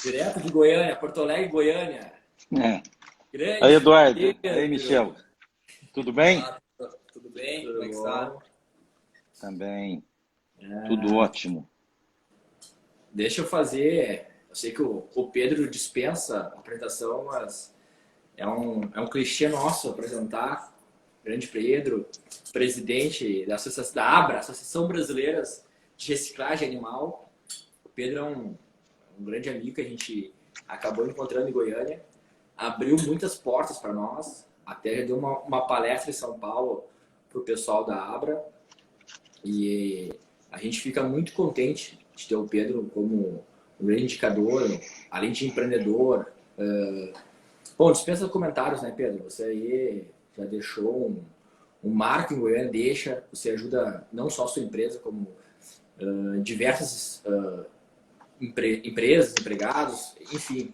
Direto de Goiânia, Porto Alegre, Goiânia. É. Aí, Grande Eduardo. Aí, Pedro. Michel. Tudo bem? Olá, tudo bem? Como Tudo é que está? bom? Também. Tudo Ah, ótimo. deixa eu fazer. Eu sei que o Pedro dispensa a apresentação, mas é um clichê nosso apresentar. Grande Pedro, presidente da ABRA, Associação Brasileira de Reciclagem Animal. O Pedro é um grande amigo que a gente acabou encontrando em Goiânia. Abriu muitas portas para nós. Até já deu uma palestra em São Paulo para o pessoal da Abra. E a gente fica muito contente de ter o Pedro como um grande indicador, além de empreendedor. Bom, dispensa comentários, né, Pedro? Você aí já deixou um marco em Goiânia, você ajuda não só a sua empresa, como diversas empresas, empregados, enfim.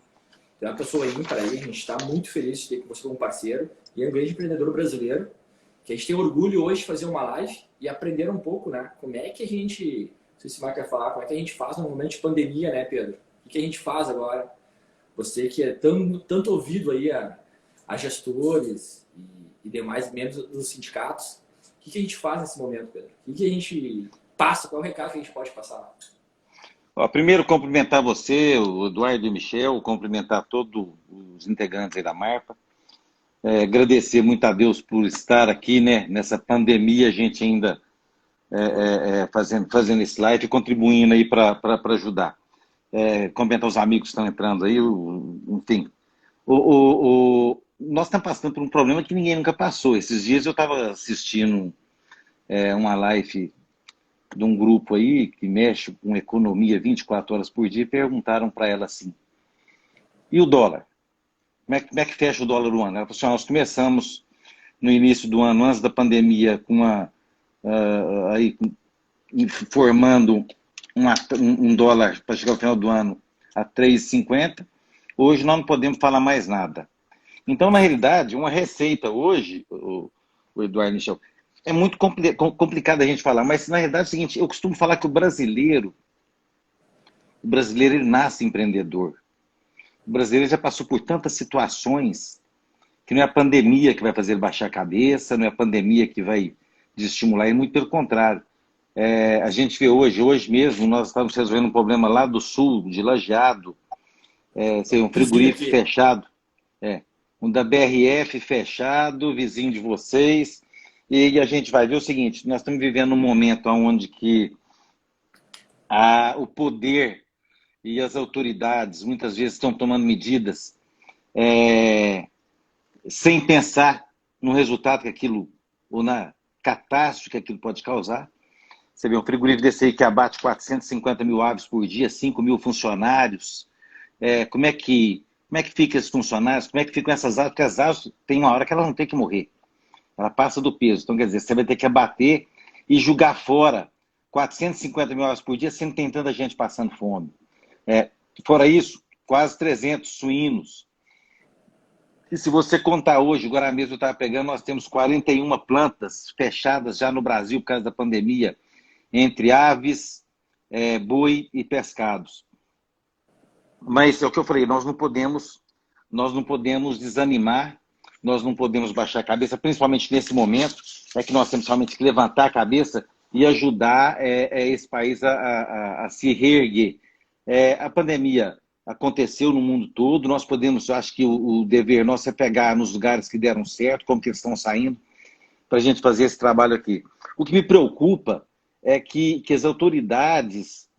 É uma pessoa ímpar aí, a gente está muito feliz de ter você como parceiro e é um grande empreendedor brasileiro, que a gente tem orgulho hoje de fazer uma live e aprender um pouco, né? Como é que a gente, não sei se o Marco quer falar, como é que a gente faz no momento de pandemia, né, Pedro? O que a gente faz agora? Você que é tanto ouvido aí a gestores e demais membros dos sindicatos, o que a gente faz nesse momento, Pedro? O que a gente passa, qual é o recado que a gente pode passar? Ó, primeiro, cumprimentar você, o Eduardo e o Michel, cumprimentar todos os integrantes aí da Marpa. Agradecer muito a Deus por estar aqui, né? Nessa pandemia, a gente ainda fazendo esse live e contribuindo aí para ajudar. Cumprimentar os amigos que estão entrando aí, enfim. Nós estamos passando por um problema que ninguém nunca passou. Esses dias eu estava assistindo uma live de um grupo aí que mexe com economia 24 horas por dia e perguntaram para ela assim, e o dólar? Como é que fecha o dólar no ano? Ela falou assim, nós começamos no início do ano, antes da pandemia, com aí, formando um dólar para chegar ao final do ano a 3,50. Hoje nós não podemos falar mais nada. Então, na realidade, uma receita hoje, o Eduardo Michel, é muito complicado a gente falar, mas na realidade é o seguinte, eu costumo falar que o brasileiro ele nasce empreendedor. O brasileiro já passou por tantas situações que não é a pandemia que vai fazer ele baixar a cabeça, não é a pandemia que vai desestimular, e muito pelo contrário. A gente vê hoje mesmo, nós estamos resolvendo um problema lá do sul, de Lajeado, um Vizinho frigorífico aqui. fechado, um da BRF fechado, vizinho de vocês, e a gente vai ver o seguinte, nós estamos vivendo um momento onde que o poder e as autoridades muitas vezes estão tomando medidas sem pensar no resultado que aquilo, ou na catástrofe que aquilo pode causar. Você vê um frigorífico desse aí que abate 450 mil aves por dia, 5 mil funcionários. Como é que fica esses funcionários? Como é que ficam essas aves? Porque as aves tem uma hora que elas não têm que morrer. Ela passa do peso. Então, quer dizer, você vai ter que abater e jogar fora 450 mil aves por dia, sem tem tanta gente passando fome. Fora isso, quase 300 suínos. E se você contar hoje, agora mesmo eu estava pegando, nós temos 41 plantas fechadas já no Brasil por causa da pandemia, entre aves, boi e pescados. Mas é o que eu falei, nós não podemos desanimar, nós não podemos baixar a cabeça, principalmente nesse momento, que nós temos realmente que levantar a cabeça e ajudar esse país a se reerguer. A pandemia aconteceu no mundo todo, nós podemos, eu acho que o dever nosso é pegar nos lugares que deram certo, como que eles estão saindo, para a gente fazer esse trabalho aqui. O que me preocupa é que as autoridades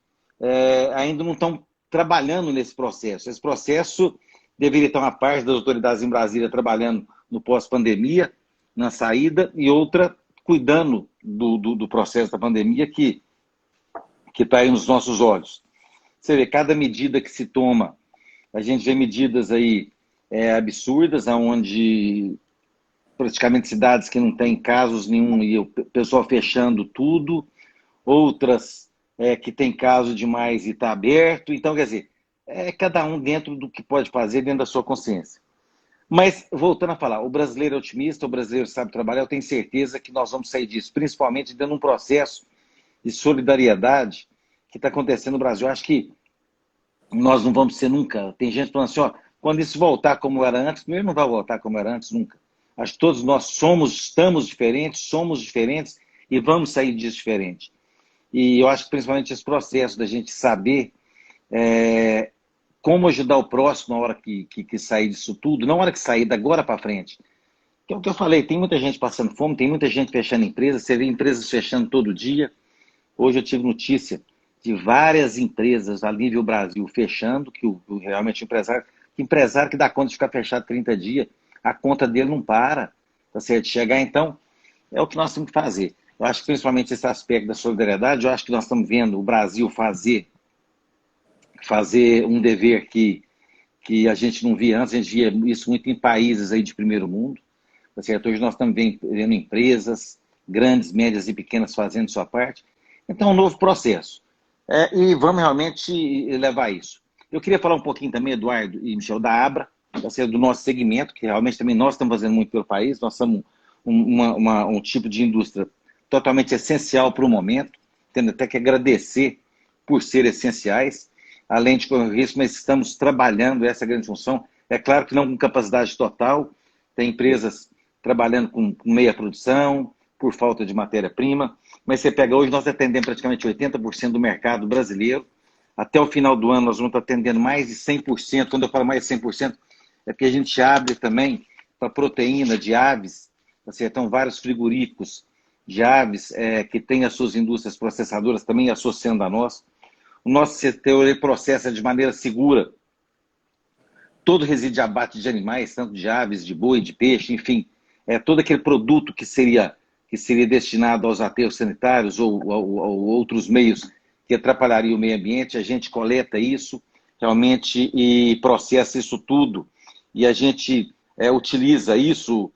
ainda não estão trabalhando nesse processo. Esse processo deveria estar uma parte das autoridades em Brasília trabalhando no pós-pandemia, na saída, e outra cuidando do processo da pandemia que está aí nos nossos olhos. Você vê, cada medida que se toma, a gente vê medidas aí absurdas, onde praticamente cidades que não têm casos nenhum e o pessoal fechando tudo, outras que tem caso demais e está aberto. Então, quer dizer, cada um dentro do que pode fazer, dentro da sua consciência. Mas, voltando a falar, o brasileiro é otimista, o brasileiro sabe trabalhar, eu tenho certeza que nós vamos sair disso, principalmente dentro de um processo de solidariedade que está acontecendo no Brasil. Eu acho que nós não vamos ser nunca. Tem gente falando assim, ó, quando isso voltar como era antes, primeiro não vai voltar como era antes nunca. Acho que todos nós estamos diferentes, somos diferentes e vamos sair disso diferente. E eu acho que principalmente esse processo da gente saber como ajudar o próximo na hora que sair disso tudo, não na hora que sair, da agora para frente. Que é o que eu falei, tem muita gente passando fome, tem muita gente fechando empresas, você vê empresas fechando todo dia. Hoje eu tive notícia de várias empresas a nível Brasil fechando, que realmente o empresário que dá conta de ficar fechado 30 dias, a conta dele não para, tá certo? Chegar, então, é o que nós temos que fazer. Eu acho que principalmente esse aspecto da solidariedade, eu acho que nós estamos vendo o Brasil fazer um dever que a gente não via antes, a gente via isso muito em países aí de primeiro mundo, tá certo? Hoje nós estamos vendo empresas grandes, médias e pequenas fazendo sua parte. Então, é um novo processo. E vamos realmente levar isso. Eu queria falar um pouquinho também, Eduardo e Michel, da Abra, do nosso segmento, que realmente também nós estamos fazendo muito pelo país. Nós somos um tipo de indústria totalmente essencial para o momento, tendo até que agradecer por ser essenciais, além de correr risco, mas estamos trabalhando essa grande função. É claro que não com capacidade total, tem empresas trabalhando com meia produção, por falta de matéria-prima, mas você pega hoje, nós atendemos praticamente 80% do mercado brasileiro. Até o final do ano nós vamos estar atendendo mais de 100%. Quando eu falo mais de 100%, é porque a gente abre também para proteína de aves. Então, vários frigoríficos de aves que têm as suas indústrias processadoras também associando a nós. O nosso setor ele processa de maneira segura todo resíduo de abate de animais, tanto de aves, de boi, de peixe, enfim, todo aquele produto que seria destinado aos aterros sanitários ou outros meios que atrapalhariam o meio ambiente, a gente coleta isso realmente e processa isso tudo. E a gente utiliza isso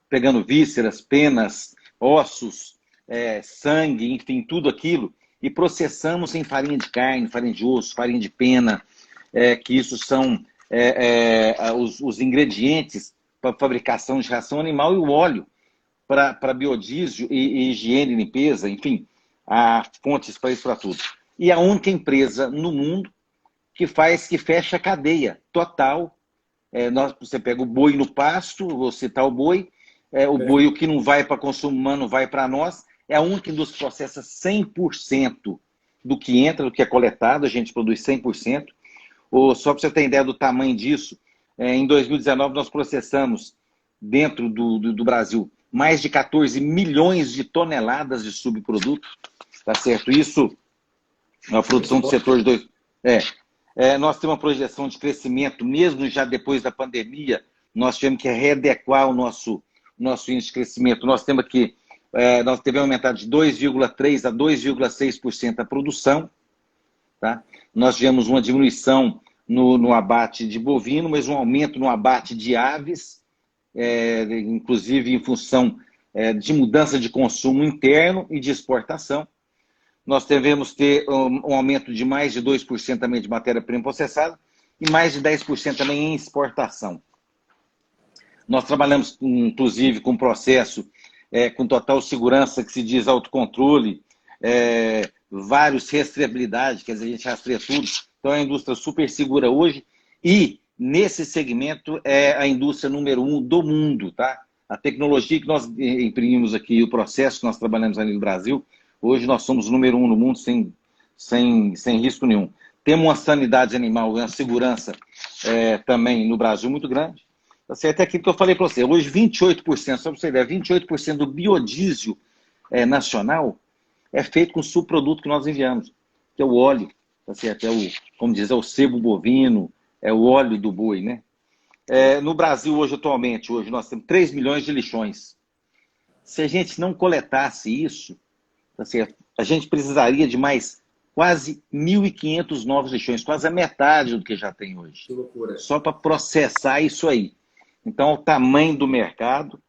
pegando vísceras, penas, ossos, sangue, enfim, tudo aquilo, e processamos em farinha de carne, farinha de osso, farinha de pena, que isso são os ingredientes para fabricação de ração animal, e o óleo para biodiesel e higiene e limpeza, enfim, há fontes para isso para tudo. E a única empresa no mundo que fecha a cadeia total. Você pega o boi no pasto, vou citar o boi, o que não vai para consumo humano vai para nós, é a única indústria que processa 100% do que entra, do que é coletado, a gente produz 100%. Só para você ter ideia do tamanho disso, em 2019 nós processamos, dentro do Brasil, mais de 14 milhões de toneladas de subproduto, tá certo? Isso, na produção do setor de dois... nós temos uma projeção de crescimento, mesmo já depois da pandemia, nós tivemos que readequar o nosso índice de crescimento. Nós temos que nós tivemos aumentado de 2,3% a 2,6% a produção, tá? Nós tivemos uma diminuição no abate de bovino, mas um aumento no abate de aves, inclusive em função de mudança de consumo interno e de exportação. Nós devemos ter um aumento de mais de 2% também de matéria-prima processada e mais de 10% também em exportação. Nós trabalhamos, inclusive, com processo com total segurança, que se diz autocontrole, vários rastreabilidade, quer dizer, a gente rastreia tudo. Então, é uma indústria super segura hoje e, nesse segmento, é a indústria número 1 do mundo, tá? A tecnologia que nós imprimimos aqui, o processo que nós trabalhamos ali no Brasil, hoje nós somos o número 1 no mundo sem risco nenhum. Temos uma sanidade animal, uma segurança também no Brasil muito grande. Até aquilo que eu falei para você, hoje 28%, só para você ver, 28% do biodiesel nacional é feito com o subproduto que nós enviamos, que é o óleo, tá certo? Como diz, o sebo bovino, é o óleo do boi, né? No Brasil, atualmente, nós temos 3 milhões de lixões. Se a gente não coletasse isso, tá certo? A gente precisaria de mais quase 1.500 novos lixões, quase a metade do que já tem hoje. Que loucura. Só para processar isso aí. Então, o tamanho do mercado.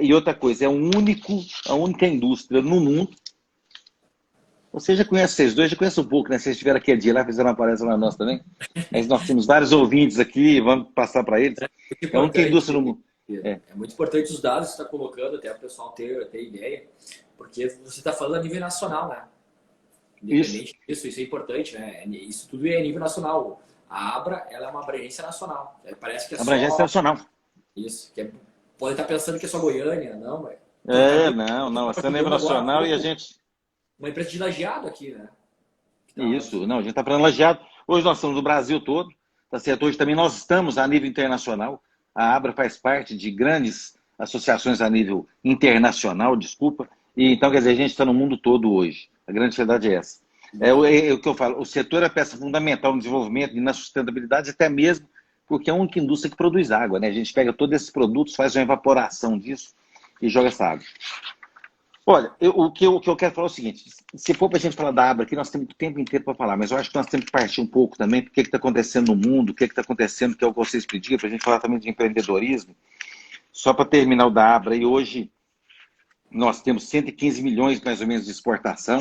E outra coisa, a única indústria no mundo. Você já conhece vocês dois, já conhece um pouco, né? Vocês estiveram aquele dia lá, fizeram uma palestra lá nossa também. Mas nós temos vários ouvintes aqui, vamos passar para eles. É a única indústria no mundo. É muito importante os dados que você está colocando, até para o pessoal ter ideia, porque você está falando a nível nacional, né? Isso, Independente disso, isso é importante, né? Isso tudo é a nível nacional. A Abra, ela é uma abrangência nacional. Parece que é abrangência só nacional. isso. Pode estar pensando que é só Goiânia, não, mas tá É, bem, não, não, a tá cena é ajudando agora há nacional e a pouco gente. uma empresa de lajeado aqui, né? Que tá, Isso, não, a gente está falando lajeado. Hoje nós estamos no Brasil todo, tá certo? Hoje também nós estamos a nível internacional. A Abra faz parte de grandes associações a nível internacional, desculpa. E então, quer dizer, a gente está no mundo todo hoje. A grande verdade é essa. É o que eu falo, o setor é peça fundamental no desenvolvimento e na sustentabilidade, até mesmo porque é a única indústria que produz água, né? A gente pega todos esses produtos, faz uma evaporação disso e joga essa água. Olha, o que eu quero falar é o seguinte: se for para a gente falar da Abra aqui, nós temos o tempo inteiro para falar, mas eu acho que nós temos que partir um pouco também do que está acontecendo no mundo, o que está acontecendo, que é o que vocês pediram, para a gente falar também de empreendedorismo. Só para terminar o da Abra, e hoje nós temos 115 milhões mais ou menos de exportação,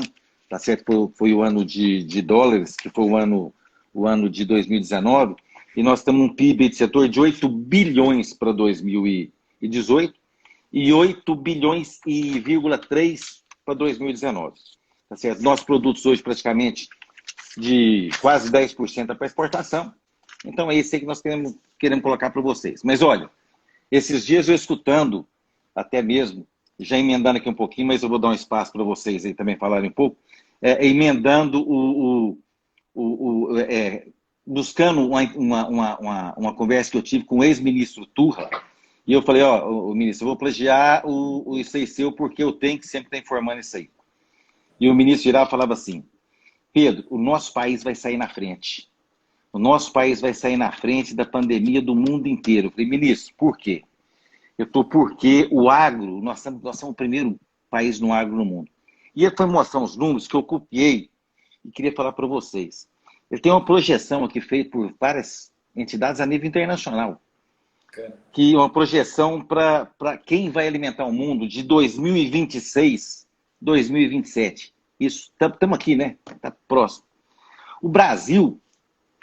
tá certo? Foi o ano de dólares, que foi o ano de 2019, e nós temos um PIB de setor de 8 bilhões para 2018 e 8 bilhões e 3 para 2019. Tá certo? Nossos produtos hoje praticamente de quase 10% para exportação. Então é isso aí que nós queremos colocar para vocês. Mas olha, esses dias eu escutando, até mesmo, já emendando aqui um pouquinho, mas eu vou dar um espaço para vocês aí também falarem um pouco, emendando buscando uma conversa que eu tive com o ex-ministro Turra, e eu falei, ó, o ministro, eu vou plagiar isso aí seu, porque eu tenho que sempre estar informando isso aí. E o ministro Girau falava assim, Pedro, o nosso país vai sair na frente. O nosso país vai sair na frente da pandemia do mundo inteiro. Eu falei, ministro, por quê? Porque o agro, nós somos o primeiro país no agro no mundo. E ele foi mostrar uns números que eu copiei e queria falar para vocês. Ele tem uma projeção aqui feita por várias entidades a nível internacional, que é uma projeção para quem vai alimentar o mundo de 2026, 2027. Isso, estamos aqui, né? Está próximo. O Brasil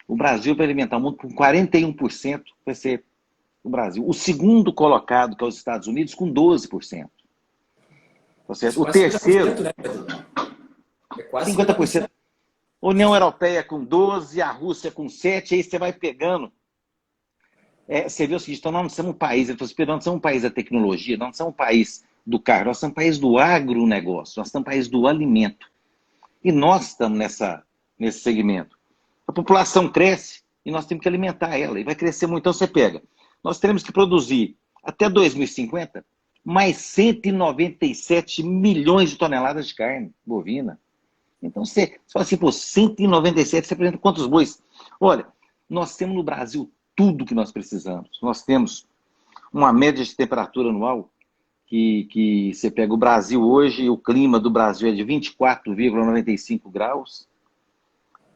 vai alimentar o mundo com 41%, vai ser o Brasil. O segundo colocado, que é os Estados Unidos, com 12%. Tá certo? isso O quase terceiro, 50%, né, Pedro? É quase 50%. 50%. União Europeia com 12%, a Rússia com 7%, aí você vai pegando. Você vê o seguinte, então nós não somos um país, eu falei, nós não somos um país da tecnologia, nós não somos um país do carro, nós somos um país do agronegócio, nós somos um país do alimento. E nós estamos nesse segmento. A população cresce e nós temos que alimentar ela, e vai crescer muito. Então você pega, nós teremos que produzir até 2050 mais 197 milhões de toneladas de carne bovina. Então você fala assim, pô, 197, você apresenta quantos bois? Olha, nós temos no Brasil tudo que nós precisamos. Nós temos uma média de temperatura anual que você pega o Brasil hoje, o clima do Brasil é de 24,95 graus.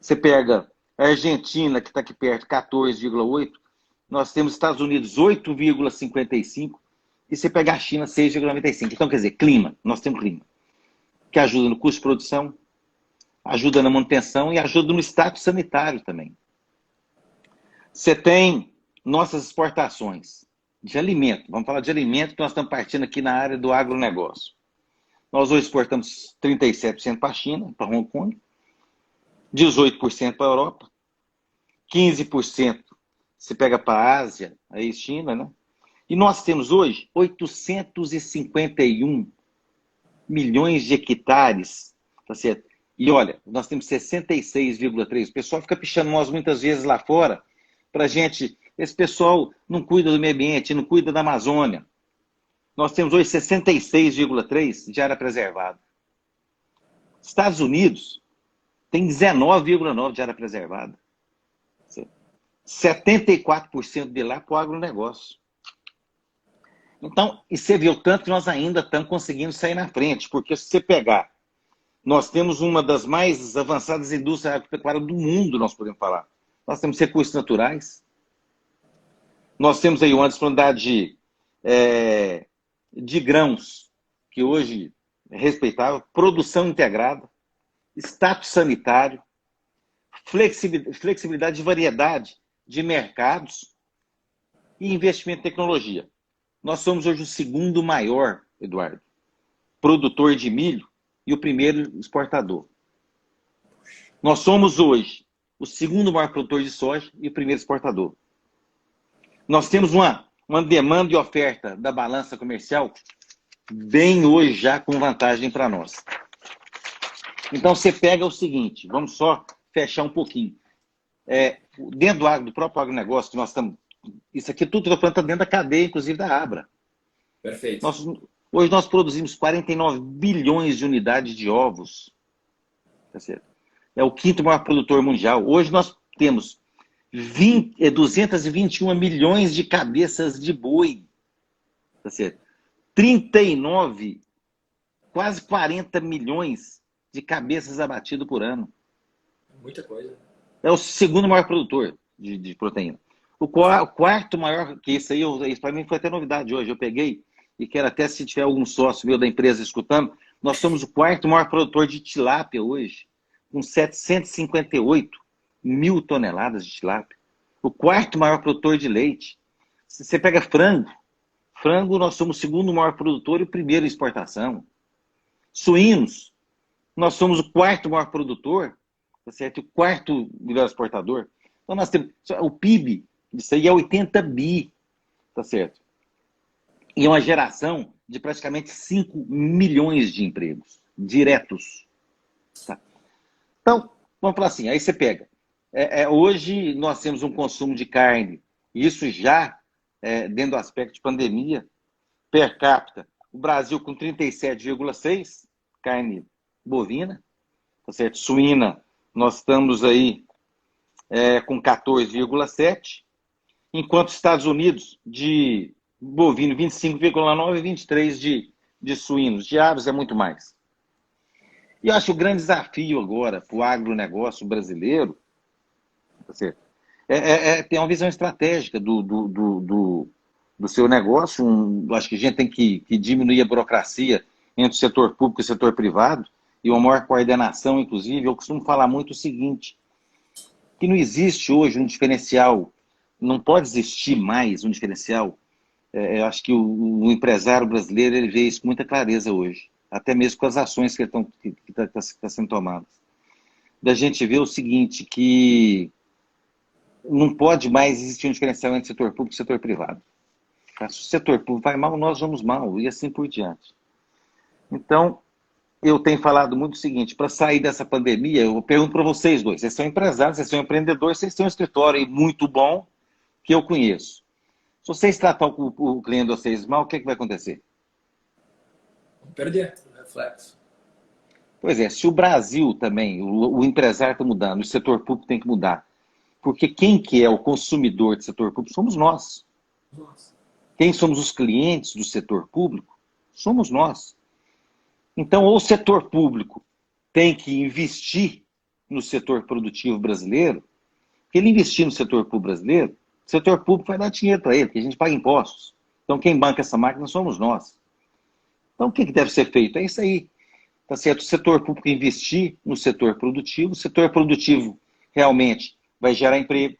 Você pega a Argentina, que está aqui perto, 14,8. Nós temos Estados Unidos, 8,55. E você pega a China, 6,95. Então, quer dizer, clima. Nós temos clima. Que ajuda no custo de produção, ajuda na manutenção e ajuda no status sanitário também. Você tem nossas exportações de alimento. Vamos falar de alimento, que nós estamos partindo aqui na área do agronegócio. Nós hoje exportamos 37% para a China, para Hong Kong, 18% para a Europa, 15% se pega para a Ásia, aí China, né? E nós temos hoje 851 milhões de hectares, tá certo? E olha, nós temos 66,3. O pessoal fica pichando nós muitas vezes lá fora para a gente. Esse pessoal não cuida do meio ambiente, não cuida da Amazônia. Nós temos hoje 66,3 de área preservada. Estados Unidos tem 19,9 de área preservada. 74% de lá para o agronegócio. Então, e você vê o tanto que nós ainda estamos conseguindo sair na frente, porque se você pegar, nós temos uma das mais avançadas indústrias agropecuárias do mundo, nós podemos falar. Nós temos recursos naturais, nós temos aí uma disponibilidade de grãos, que hoje é respeitável, produção integrada, status sanitário, flexibilidade de variedade de mercados e investimento em tecnologia. Nós somos hoje o segundo maior, Eduardo, produtor de milho e o primeiro exportador. Nós somos hoje o segundo maior produtor de soja e o primeiro exportador. Nós temos uma demanda e oferta da balança comercial bem hoje já com vantagem para nós. Então você pega o seguinte, vamos só fechar um pouquinho. Dentro do próprio agronegócio, que nós estamos. Isso aqui tudo que eu estou falando está dentro da cadeia, inclusive da Abra. Perfeito. Hoje nós produzimos 49 bilhões de unidades de ovos. Tá certo? É o quinto maior produtor mundial. Hoje nós temos 221 milhões de cabeças de boi. Tá certo? 39, quase 40 milhões de cabeças abatidas por ano. Muita coisa. É o segundo maior produtor de proteína. O quarto maior, que isso para mim foi até novidade hoje, eu peguei, e quero até se tiver algum sócio meu da empresa escutando, nós somos o quarto maior produtor de tilápia hoje, com 758 mil toneladas de tilápia. O quarto maior produtor de leite. Se você pega frango nós somos o segundo maior produtor e o primeiro em exportação. Suínos, nós somos o quarto maior produtor, tá certo? O quarto melhor exportador. Então nós temos o PIB, isso aí é 80 bi, tá certo? E é uma geração de praticamente 5 milhões de empregos diretos. Tá? Então, vamos falar assim, aí você pega. Hoje nós temos um consumo de carne, isso já dentro do aspecto de pandemia, per capita, o Brasil com 37,6 carne bovina, tá certo? Suína, nós estamos aí com 14,7, enquanto Estados Unidos de bovino 25,9 e 23 de suínos, de aves é muito mais. E eu acho que o grande desafio agora para o agronegócio brasileiro, tá certo? Ter uma visão estratégica do seu negócio. Acho que a gente tem que diminuir a burocracia entre o setor público e o setor privado e uma maior coordenação, inclusive. Eu costumo falar muito o seguinte, que não existe hoje um diferencial, não pode existir mais um diferencial. Eu acho que o empresário brasileiro ele vê isso com muita clareza hoje, até mesmo com as ações que estão sendo tomadas. Da gente ver o seguinte, que não pode mais existir um diferencial entre setor público e setor privado. Tá? Se o setor público vai mal, nós vamos mal, e assim por diante. Então, eu tenho falado muito o seguinte, para sair dessa pandemia, eu pergunto para vocês dois, vocês são empresários, vocês são empreendedores, vocês têm um escritório muito bom, que eu conheço. Se vocês tratar o cliente de vocês mal, o que vai acontecer? Vamos perder o reflexo. Pois é, se o Brasil também, o empresário está mudando, o setor público tem que mudar. Porque quem que é o consumidor do setor público somos nós. Nossa. Quem somos os clientes do setor público somos nós. Então, ou o setor público tem que investir no setor produtivo brasileiro, porque ele investir no setor público brasileiro, o setor público vai dar dinheiro para ele, porque a gente paga impostos. Então, quem banca essa máquina somos nós. Então, o que deve ser feito? É isso aí. Tá certo? O setor público investir no setor produtivo, o setor produtivo realmente vai gerar emprego.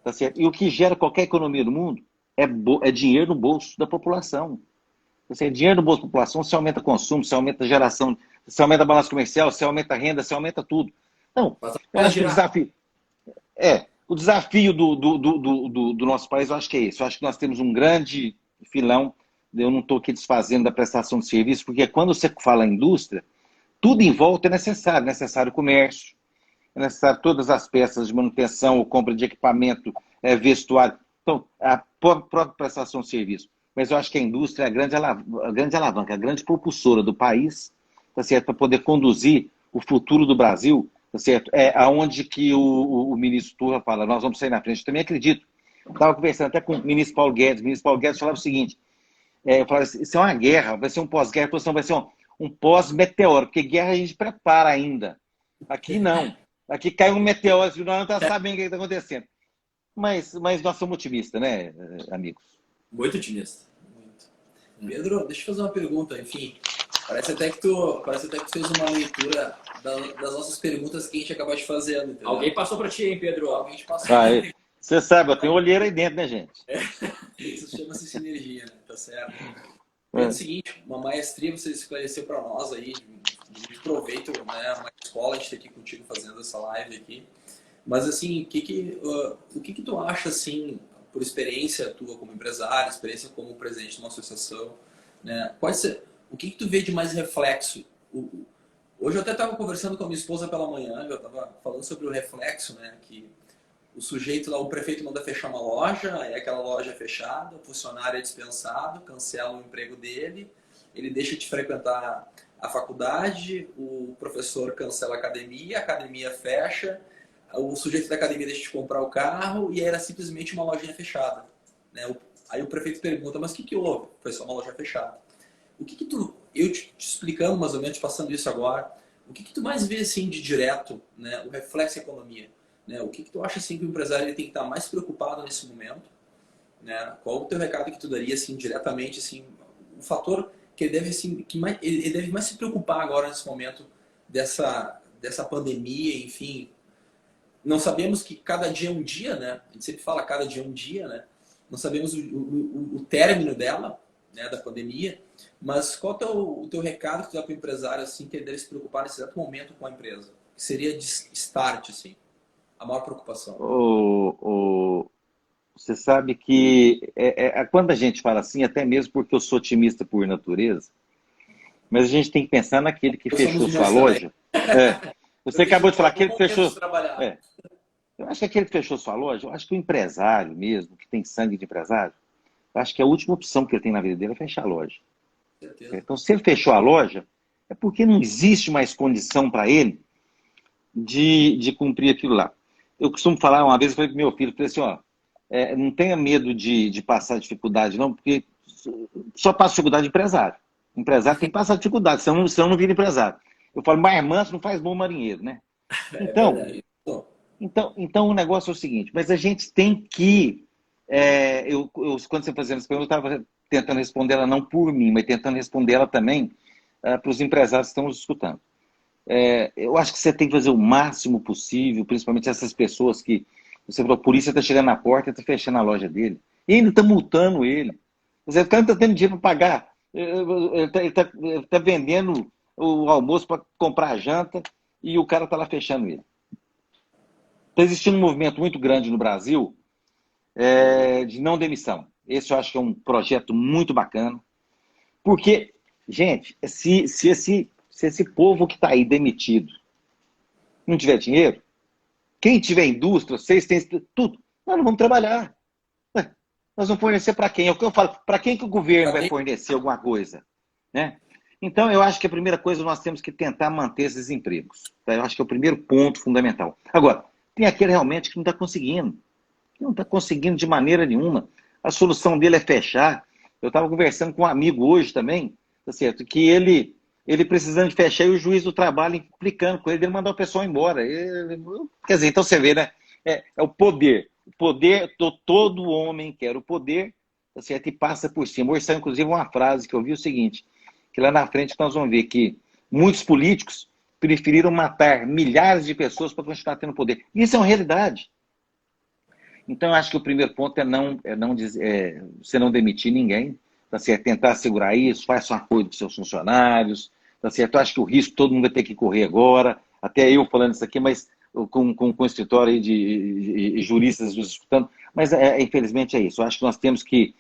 Tá certo? E o que gera qualquer economia do mundo é dinheiro no bolso da população. Tá certo? Dinheiro no bolso da população, se aumenta o consumo, se aumenta a geração, se aumenta a balança comercial, se aumenta a renda, se aumenta tudo. Então, eu acho que o desafio do nosso país, eu acho que é esse. Eu acho que nós temos um grande filão. Eu não estou aqui desfazendo da prestação de serviço, porque quando você fala indústria, tudo em volta é necessário. É necessário comércio, é necessário todas as peças de manutenção, compra de equipamento, vestuário. Então, a própria prestação de serviço. Mas eu acho que a indústria é a grande alavanca, a grande propulsora do país, tá certo? Para poder conduzir o futuro do Brasil, tá certo? Aonde que o ministro Turra fala, nós vamos sair na frente. Eu também acredito. Estava conversando até com o ministro Paulo Guedes. O ministro Paulo Guedes falava o seguinte, eu falava assim, isso é uma guerra, vai ser um pós-guerra, vai ser um pós-meteoro, porque guerra a gente prepara ainda. Aqui não. Aqui cai um meteoro, nós não estamos sabendo o que está acontecendo. Mas nós somos otimistas, né, amigos? Muito otimista. Muito. Pedro, deixa eu fazer uma pergunta, enfim. Parece até que tu fez uma leitura das nossas perguntas que a gente acabou de fazer. Entendeu? Alguém passou para ti, hein, Pedro? Alguém te passou. Você sabe, eu tenho olheira aí dentro, né, gente? Isso chama-se sinergia, né? Tá certo. É o seguinte, uma maestria você esclareceu para nós aí, muito proveito, né? Uma escola a gente ter aqui contigo fazendo essa live aqui. Mas assim, o que tu acha, assim, por experiência tua como empresário, experiência como presidente de uma associação, né? O que tu vê de mais reflexo? Hoje eu até estava conversando com a minha esposa pela manhã, eu estava falando sobre o reflexo, né? Que o sujeito lá, o prefeito manda fechar uma loja, aí aquela loja é fechada, o funcionário é dispensado, cancela o emprego dele, ele deixa de frequentar a faculdade, o professor cancela a academia fecha, o sujeito da academia deixa de comprar o carro e era simplesmente uma lojinha fechada, né? Aí o prefeito pergunta, mas o que houve? Foi só uma loja fechada. Eu te explicando mais ou menos, passando isso agora, o que tu mais vê assim de direto, né? O reflexo da economia, né? O que tu acha assim que o empresário ele tem que estar mais preocupado nesse momento, né? Qual o teu recado que tu daria assim diretamente, assim, o fator que ele deve assim, ele deve mais se preocupar agora nesse momento dessa pandemia, enfim, não sabemos que cada dia é um dia, né? A gente sempre fala cada dia é um dia, né? Não sabemos o término dela, né, da pandemia, mas qual é o teu recado que tu dá para o empresário, assim, que ele deve se preocupar nesse exato momento com a empresa? Que seria de start, assim, a maior preocupação. Você sabe que quando a gente fala assim, até mesmo porque eu sou otimista por natureza, mas a gente tem que pensar naquele que Eu somos fechou de sua nós também. loja. É, você acabou de falar, Algum aquele que momento fechou. de trabalhar. É, eu acho que aquele que fechou sua loja, eu acho que o empresário mesmo, que tem sangue de empresário, eu acho que a última opção que ele tem na vida dele é fechar a loja. Com certeza. Então, se ele fechou a loja, é porque não existe mais condição para ele de cumprir aquilo lá. Eu costumo falar, uma vez eu falei para meu filho, falei assim, ó, não tenha medo de passar dificuldade, não, porque só passa dificuldade de empresário. Empresário tem que passar dificuldade, senão não vira empresário. Eu falo, mar manso não faz bom marinheiro, né? É Então, verdade. então o negócio é o seguinte, mas a gente tem que. Quando você fazendo essa pergunta, eu estava tentando responder ela não por mim, mas tentando responder ela também para os empresários que estão nos escutando. Eu acho que você tem que fazer o máximo possível, principalmente essas pessoas que. Você falou, a polícia está chegando na porta e está fechando a loja dele. E ainda está multando ele. O cara não está tendo dinheiro para pagar. Ele está vendendo o almoço para comprar a janta e o cara está lá fechando ele. Está existindo um movimento muito grande no Brasil de não demissão. Esse eu acho que é um projeto muito bacana. Porque, gente, se esse povo que está aí demitido não tiver dinheiro, quem tiver indústria, vocês têm tudo, nós não vamos trabalhar. Nós vamos fornecer para quem? É o que eu falo, para quem que o governo vai fornecer alguma coisa? Né? Então, eu acho que a primeira coisa nós temos que tentar manter esses empregos. Tá? Eu acho que é o primeiro ponto fundamental. Agora, tem aquele realmente que não está conseguindo. Não está conseguindo de maneira nenhuma. A solução dele é fechar. Eu estava conversando com um amigo hoje também, tá certo? Que ele precisando de fechar e o juiz do trabalho implicando com ele mandar o pessoal embora. Quer dizer, então você vê, né? É o poder. O poder, todo homem quer o poder, tá certo? E passa por cima. Hoje saiu, inclusive, uma frase que eu vi o seguinte, que lá na frente nós vamos ver que muitos políticos preferiram matar milhares de pessoas para continuar tendo poder. Isso é uma realidade. Então, eu acho que o primeiro ponto você não demitir ninguém, tá certo? Tentar segurar isso, faça um acordo com seus funcionários, tá certo? Eu acho que o risco todo mundo vai ter que correr agora, até eu falando isso aqui, mas com o escritório aí de juristas nos escutando, mas infelizmente é isso. Eu acho que nós temos que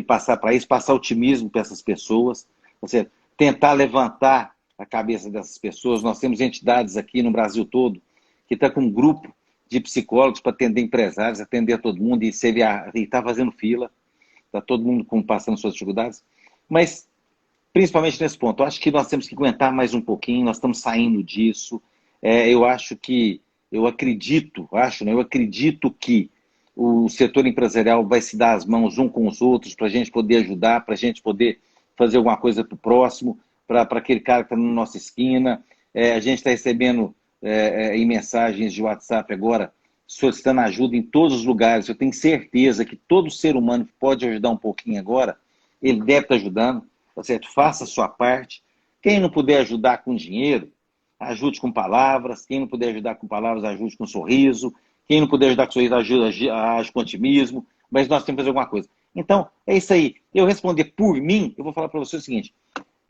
passar para isso, passar otimismo para essas pessoas, tá certo? Tentar levantar a cabeça dessas pessoas. Nós temos entidades aqui no Brasil todo que estão com um grupo de psicólogos para atender empresários, atender todo mundo e está fazendo fila, está todo mundo passando suas dificuldades. Mas, principalmente nesse ponto, eu acho que nós temos que aguentar mais um pouquinho, nós estamos saindo disso. Eu acredito que o setor empresarial vai se dar as mãos um com os outros para a gente poder ajudar, para a gente poder fazer alguma coisa para o próximo, para aquele cara que está na nossa esquina. A gente está recebendo em mensagens de WhatsApp agora, solicitando ajuda em todos os lugares. Eu tenho certeza que todo ser humano que pode ajudar um pouquinho agora, ele deve estar ajudando, tá certo? Faça a sua parte. Quem não puder ajudar com dinheiro, ajude com palavras. Quem não puder ajudar com palavras, ajude com sorriso. Quem não puder ajudar com sorriso, ajude com otimismo. Mas nós temos que fazer alguma coisa. Então, é isso aí. Eu responder por mim, eu vou falar para você o seguinte.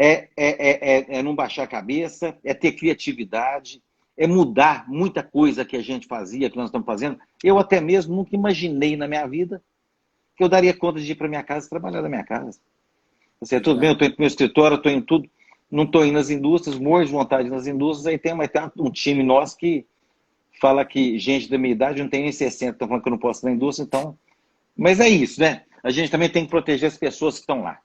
é não baixar a cabeça, é ter criatividade, é mudar muita coisa que a gente fazia, que nós estamos fazendo. Eu até mesmo nunca imaginei na minha vida que eu daria conta de ir para minha casa e trabalhar da minha casa. Assim, tudo bem, eu estou indo para o meu escritório, estou em tudo, não estou indo nas indústrias, morro de vontade nas indústrias, aí tem um time nosso que fala que gente da minha idade não tem nem 60, estão falando que eu não posso ir na indústria, então... Mas é isso, né? A gente também tem que proteger as pessoas que estão lá.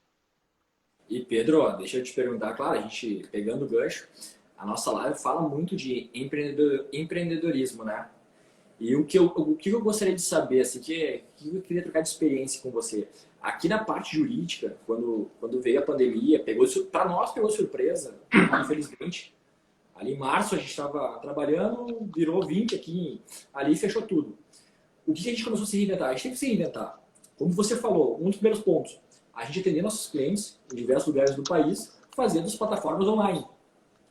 E Pedro, ó, deixa eu te perguntar, claro, a gente pegando o gancho, a nossa live fala muito de empreendedorismo, né? E o que eu gostaria de saber, assim, que eu queria trocar de experiência com você. Aqui na parte jurídica, quando veio a pandemia, para nós pegou surpresa, infelizmente. Ali em março a gente estava trabalhando, virou 20 aqui, ali fechou tudo. O que a gente começou a se reinventar? A gente tem que se reinventar. Como você falou, um dos primeiros pontos, a gente atender nossos clientes em diversos lugares do país, fazendo as plataformas online.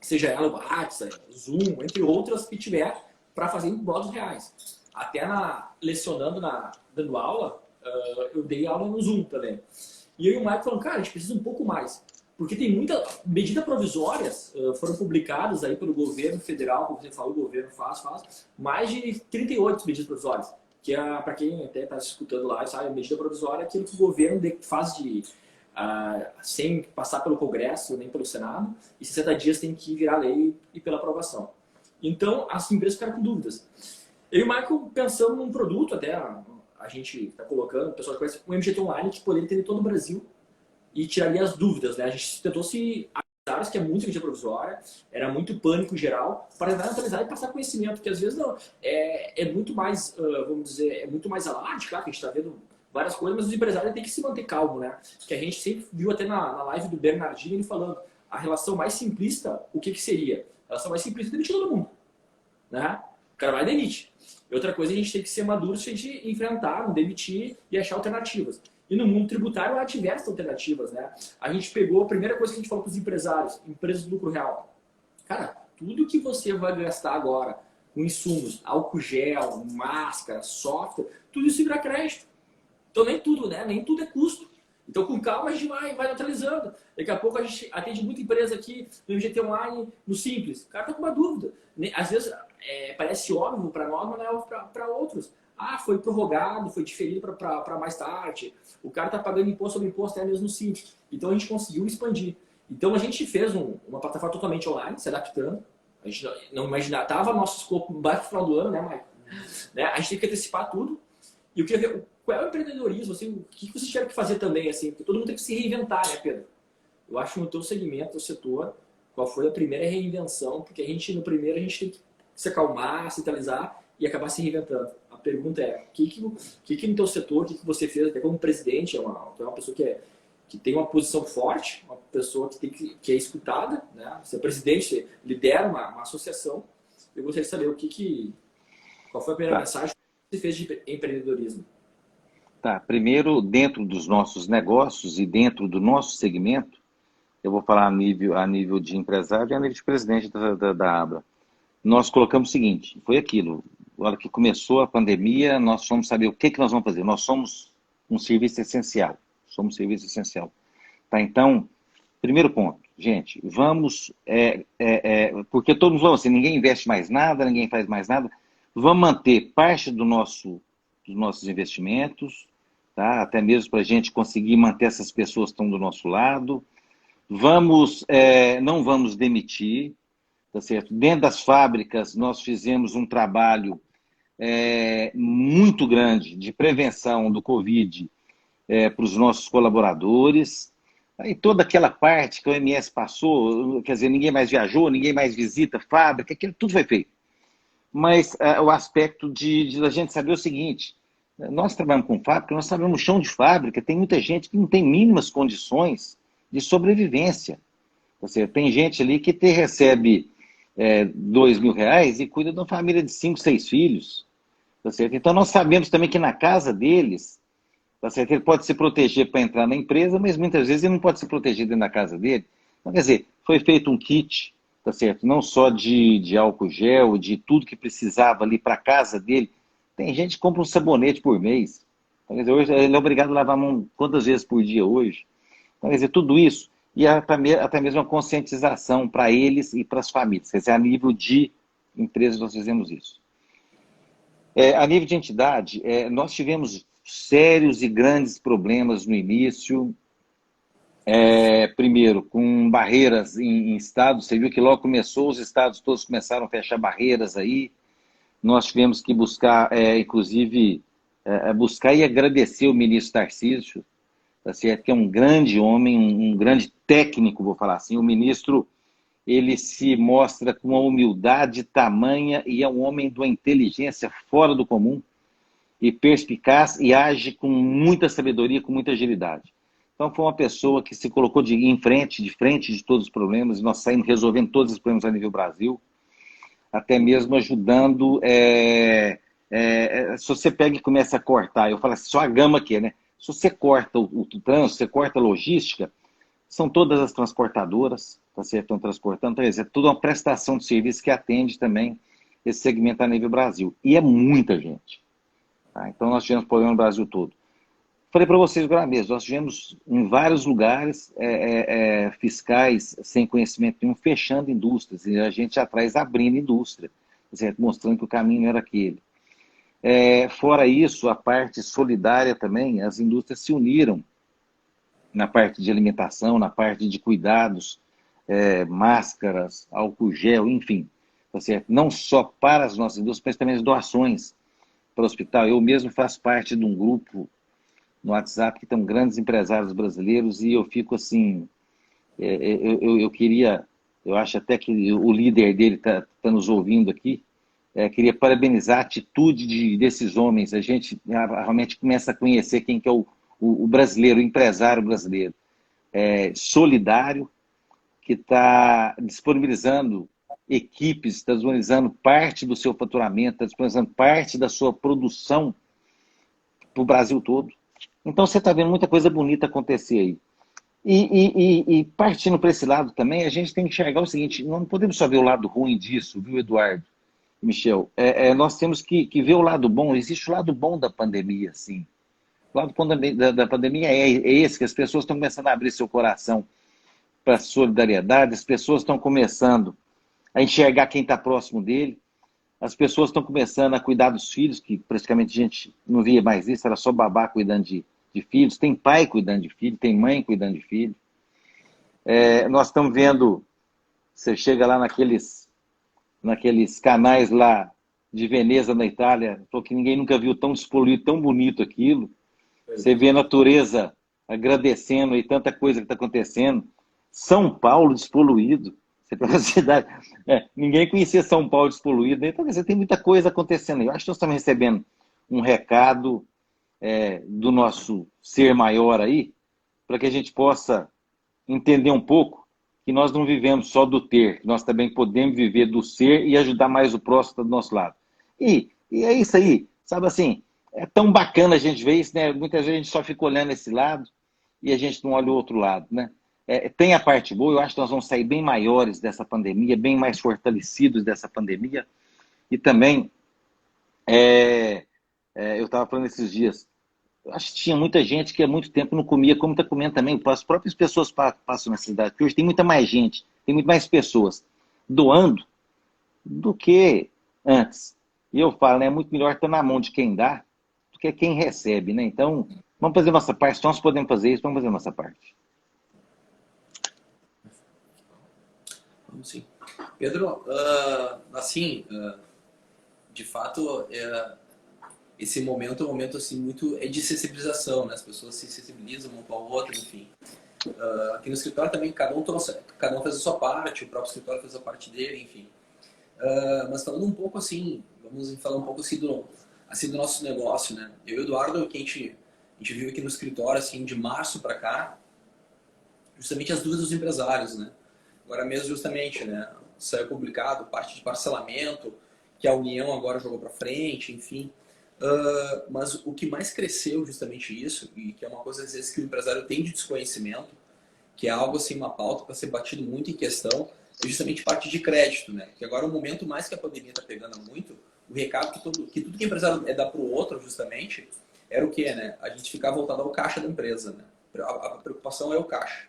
Seja ela o WhatsApp, Zoom, entre outras que tiver, para fazer em modos reais. Até lecionando, dando aula, eu dei aula no Zoom também. E eu e o Mike falamos, cara, a gente precisa um pouco mais. Porque tem muita medida provisórias foram publicadas aí pelo governo federal, como você falou, o governo faz, mais de 38 medidas provisórias. Que é, para quem até está escutando lá, sabe, a medida provisória é aquilo que o governo faz sem passar pelo Congresso nem pelo Senado, e 60 dias tem que virar lei e pela aprovação. Então, as empresas ficaram com dúvidas. Eu e o Michael pensamos num produto, até a gente está colocando, o pessoal conhece o MGT Online, que poderia ter em todo o Brasil e tiraria as dúvidas, né? A gente tentou se avisar que é muito medida provisória, era muito pânico geral, para tentar atualizar e passar conhecimento, porque às vezes não, é muito mais, vamos dizer, é muito mais alarde, claro, que a gente está vendo várias coisas, mas os empresários têm que se manter calmo, né? Que a gente sempre viu até na live do Bernardinho, ele falando, a relação mais simplista, o que seria? A relação mais simplista é demitir todo mundo, né? O cara vai demite. E outra coisa, a gente tem que ser maduro se a gente enfrentar, não demitir e achar alternativas. E no mundo tributário há diversas alternativas, né? A gente pegou, a primeira coisa que a gente falou para os empresários, empresas de lucro real. Cara, tudo que você vai gastar agora com insumos, álcool gel, máscara, software, tudo isso vira crédito. Então nem tudo, né? Nem tudo é custo. Então com calma a gente vai neutralizando. Daqui a pouco a gente atende muita empresa aqui no MGT Online, no Simples. O cara tá com uma dúvida. Às vezes parece óbvio para nós, mas não é para outros. Ah, foi prorrogado, foi diferido para mais tarde. O cara está pagando imposto sobre imposto até mesmo no Simples. Então a gente conseguiu expandir. Então a gente fez uma plataforma totalmente online, se adaptando. A gente não imaginava, estava nosso escopo baixo no final do ano, né, Maicon? Né? A gente tem que antecipar tudo. E eu queria ver qual é o empreendedorismo, assim, o que vocês tiveram que fazer também, assim, porque todo mundo tem que se reinventar, né, Pedro? Eu acho no teu segmento, no setor, qual foi a primeira reinvenção, porque no primeiro a gente tem que se acalmar, centralizar e acabar se reinventando. A pergunta é, o que no teu setor, o que você fez, até como presidente, é uma pessoa que tem uma posição forte, uma pessoa que é escutada, né? Você é presidente, você lidera uma associação. Eu gostaria de saber qual foi a primeira mensagem que você fez de empreendedorismo. Tá, primeiro, dentro dos nossos negócios e dentro do nosso segmento, eu vou falar a nível de empresário e a nível de presidente da Abra. Nós colocamos o seguinte, foi aquilo, na hora que começou a pandemia, nós fomos saber o que nós vamos fazer. Nós somos um serviço essencial, Tá, então, primeiro ponto, gente, vamos, porque todos vão assim, ninguém investe mais nada, ninguém faz mais nada, vamos manter parte dos nossos investimentos, tá? Até mesmo para a gente conseguir manter essas pessoas que estão do nosso lado, não vamos demitir, tá certo? Dentro das fábricas, nós fizemos um trabalho muito grande de prevenção do Covid para os nossos colaboradores. Aí toda aquela parte que o OMS passou, quer dizer, ninguém mais viajou, ninguém mais visita fábrica, aquilo tudo foi feito. Mas o aspecto de a gente saber o seguinte, nós trabalhamos com fábrica, nós trabalhamos no chão de fábrica, tem muita gente que não tem mínimas condições de sobrevivência. Ou seja, tem gente ali que recebe R$ 2.000 e cuida de uma família de 5, 6 filhos. Tá certo? Então nós sabemos também que na casa deles, tá certo? Ele pode se proteger para entrar na empresa, mas muitas vezes ele não pode se proteger dentro da casa dele. Então, quer dizer, foi feito um kit, tá certo? Não só de álcool gel, de tudo que precisava ali para a casa dele. Tem gente que compra um sabonete por mês. Então, quer dizer, hoje ele é obrigado a lavar a mão quantas vezes por dia hoje? Então, quer dizer, tudo isso e até mesmo a conscientização para eles e para as famílias. Quer dizer, a nível de empresas nós fizemos isso. A nível de entidade, nós tivemos sérios e grandes problemas no início. Primeiro, com barreiras em estados. Você viu que logo começou, os estados todos começaram a fechar barreiras aí. Nós tivemos que buscar, inclusive, buscar e agradecer o ministro Tarcísio, tá certo? Que é um grande homem, um grande técnico, vou falar assim. O ministro, ele se mostra com uma humildade tamanha e é um homem de uma inteligência fora do comum e perspicaz e age com muita sabedoria, com muita agilidade. Então foi uma pessoa que se colocou de frente de todos os problemas, e nós saímos resolvendo todos os problemas a nível Brasil, até mesmo ajudando, se você pega e começa a cortar, eu falo assim, só a gama aqui, né? Se você corta o trânsito, você corta a logística, são todas as transportadoras, tá certo? Estão transportando, é tudo uma prestação de serviço que atende também esse segmento a nível Brasil. E é muita gente. Tá? Então nós tivemos problema no Brasil todo. Falei para vocês agora mesmo, nós tivemos em vários lugares fiscais sem conhecimento nenhum, fechando indústrias, e a gente atrás abrindo indústria, certo? Mostrando que o caminho era aquele. Fora isso, a parte solidária também, as indústrias se uniram na parte de alimentação, na parte de cuidados, máscaras, álcool gel, enfim, tá certo? Não só para as nossas indústrias, mas também as doações para o hospital. Eu mesmo faço parte de um grupo no WhatsApp que estão grandes empresários brasileiros e eu fico assim, eu queria, eu acho até que o líder dele está nos ouvindo aqui, queria parabenizar a atitude desses homens. A gente realmente começa a conhecer quem que é o brasileiro, o empresário brasileiro, solidário, que está disponibilizando equipes, está disponibilizando parte do seu faturamento, está disponibilizando parte da sua produção para o Brasil todo. Então você está vendo muita coisa bonita acontecer aí. E partindo para esse lado também, a gente tem que enxergar o seguinte, não podemos só ver o lado ruim disso, viu, Eduardo e Michel? Nós temos que ver o lado bom. Existe o lado bom da pandemia, sim. O lado bom da pandemia é esse, que as pessoas estão começando a abrir seu coração para a solidariedade, as pessoas estão começando a enxergar quem está próximo dele, as pessoas estão começando a cuidar dos filhos, que praticamente a gente não via mais isso, era só babá cuidando de filhos, tem pai cuidando de filho, tem mãe cuidando de filho. Nós estamos vendo, você chega lá naqueles canais lá de Veneza, na Itália, que ninguém nunca viu tão despoluído, tão bonito aquilo. Você vê a natureza agradecendo e tanta coisa que está acontecendo. São Paulo despoluído. Você pega a cidade. Ninguém conhecia São Paulo despoluído. Né? Então, tem muita coisa acontecendo. Eu acho que nós estamos recebendo um recado do nosso ser maior aí, para que a gente possa entender um pouco que nós não vivemos só do ter, que nós também podemos viver do ser e ajudar mais o próximo do nosso lado. E é isso aí, sabe assim, é tão bacana a gente ver isso, né? Muitas vezes a gente só fica olhando esse lado e a gente não olha o outro lado, né? Tem a parte boa, eu acho que nós vamos sair bem maiores dessa pandemia, bem mais fortalecidos dessa pandemia, e também, eu estava falando esses dias, eu acho que tinha muita gente que há muito tempo não comia como está comendo também. As próprias pessoas passam na cidade, porque hoje tem muita mais gente, tem muito mais pessoas doando do que antes. E eu falo, né, é muito melhor estar na mão de quem dá do que quem recebe, né? Então, vamos fazer a nossa parte. Se nós podemos fazer isso, vamos fazer a nossa parte. Vamos sim. Pedro, assim, de fato, esse momento é um momento assim, muito de sensibilização, né? As pessoas se sensibilizam uma com a outra, enfim. Aqui no escritório também cada um fez a sua parte, o próprio escritório fez a parte dele, enfim. Mas falando um pouco assim, vamos falar um pouco assim do nosso negócio, né? Eu e o Eduardo, que a gente vive aqui no escritório assim de março para cá, justamente as dúvidas dos empresários, né? Agora mesmo justamente, né? Saiu publicado parte de parcelamento que a União agora jogou para frente, enfim. Mas o que mais cresceu justamente isso, e que é uma coisa às vezes que o empresário tem de desconhecimento, que é algo assim, uma pauta para ser batido muito em questão, é justamente parte de crédito, né? Que agora, o momento mais que a pandemia está pegando muito, o recado que tudo que o empresário dá para o outro, justamente, era o quê, né? A gente ficar voltado ao caixa da empresa, né? A preocupação é o caixa.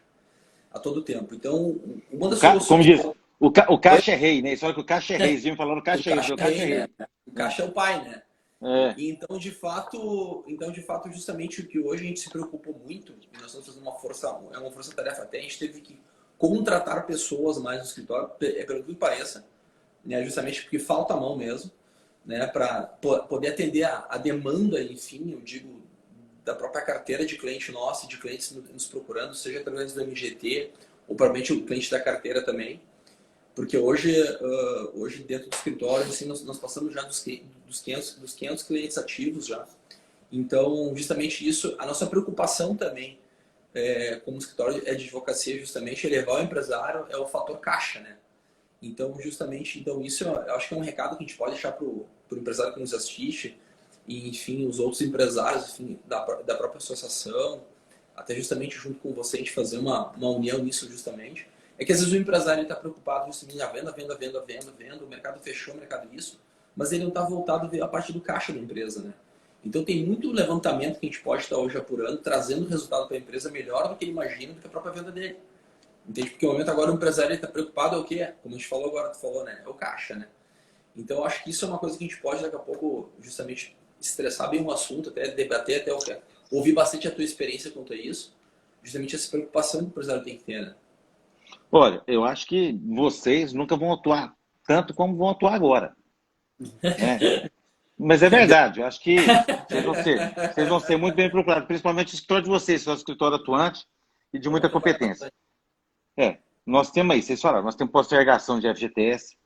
a todo tempo. Então, uma das Como soluções... diz, o caixa é rei, né? Isso olha que o caixa é rei. Viu falando O caixa é rei, caixa o é caixa é rei, rei. né? O caixa é o pai, né? É. E então, de fato, justamente o que hoje a gente se preocupa muito, e nós estamos fazendo uma força-tarefa até, a gente teve que contratar pessoas mais no escritório, pelo que pareça, né? Justamente porque falta mão mesmo, né? Para poder atender a demanda, enfim, eu digo, da própria carteira de cliente nossa e de clientes nos procurando, seja através do MGT, ou provavelmente o cliente da carteira também. Porque hoje dentro do escritório, assim, nós passamos já dos 500 clientes ativos já. Então, justamente isso, a nossa preocupação também, como escritório de advocacia, justamente, elevar o empresário é o fator caixa, né? Então, justamente, isso eu acho que é um recado que a gente pode deixar para o empresário que nos assiste, e, enfim, os outros empresários, enfim, da própria associação, até justamente junto com você, a gente fazer uma união nisso justamente. É que às vezes o empresário está preocupado justamente na venda, o mercado fechou, o mercado isso, mas ele não está voltado a ver a parte do caixa da empresa, né? Então tem muito levantamento que a gente pode estar hoje apurando, trazendo resultado para a empresa melhor do que ele imagina, do que a própria venda dele. Entende? Porque no momento agora o empresário está preocupado é o quê? Como a gente falou agora, tu falou, né? É o caixa, né? Então eu acho que isso é uma coisa que a gente pode daqui a pouco justamente estressar bem o assunto, até debater, até ouvir bastante a tua experiência quanto a isso. Justamente essa preocupação que o empresário tem que ter, né? Olha, eu acho que vocês nunca vão atuar tanto como vão atuar agora, né? Mas é verdade, eu acho que vocês vão ser muito bem procurados, principalmente o escritório de vocês, que é um escritório atuante e de Vamos muita trabalhar competência. bastante. Nós temos aí, vocês falaram, nós temos postergação de FGTS,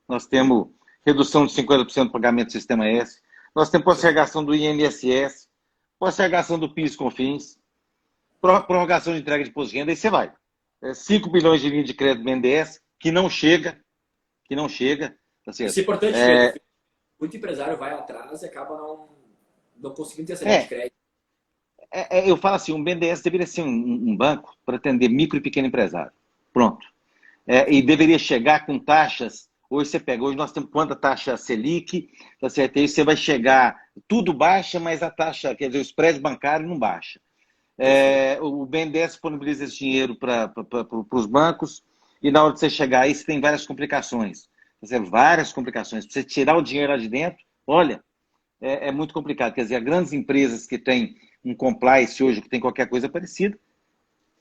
nós temos redução de 50% do pagamento do Sistema S, nós temos postergação do INSS, postergação do PIS/COFINS, prorrogação de entrega de imposto de renda, aí você vai. 5 bilhões de linha de crédito do BNDES, que não chega, tá Isso é certo? importante, Pedro. Muito empresário vai atrás e acaba não conseguindo ter essa linha de É, crédito. eu falo assim, um BNDES deveria ser um banco para atender micro e pequeno empresário. Pronto. E deveria chegar com taxas. Hoje você pega, hoje nós temos quanta taxa Selic, tá certo? Aí você vai chegar, tudo baixa, mas a taxa, quer dizer, o spread bancário não baixa. O BNDES disponibiliza esse dinheiro para os bancos, e na hora de você chegar aí, você tem várias complicações. Várias complicações. Para você tirar o dinheiro lá de dentro, olha, é muito complicado. Quer dizer, grandes empresas que têm um compliance hoje, que tem qualquer coisa parecida,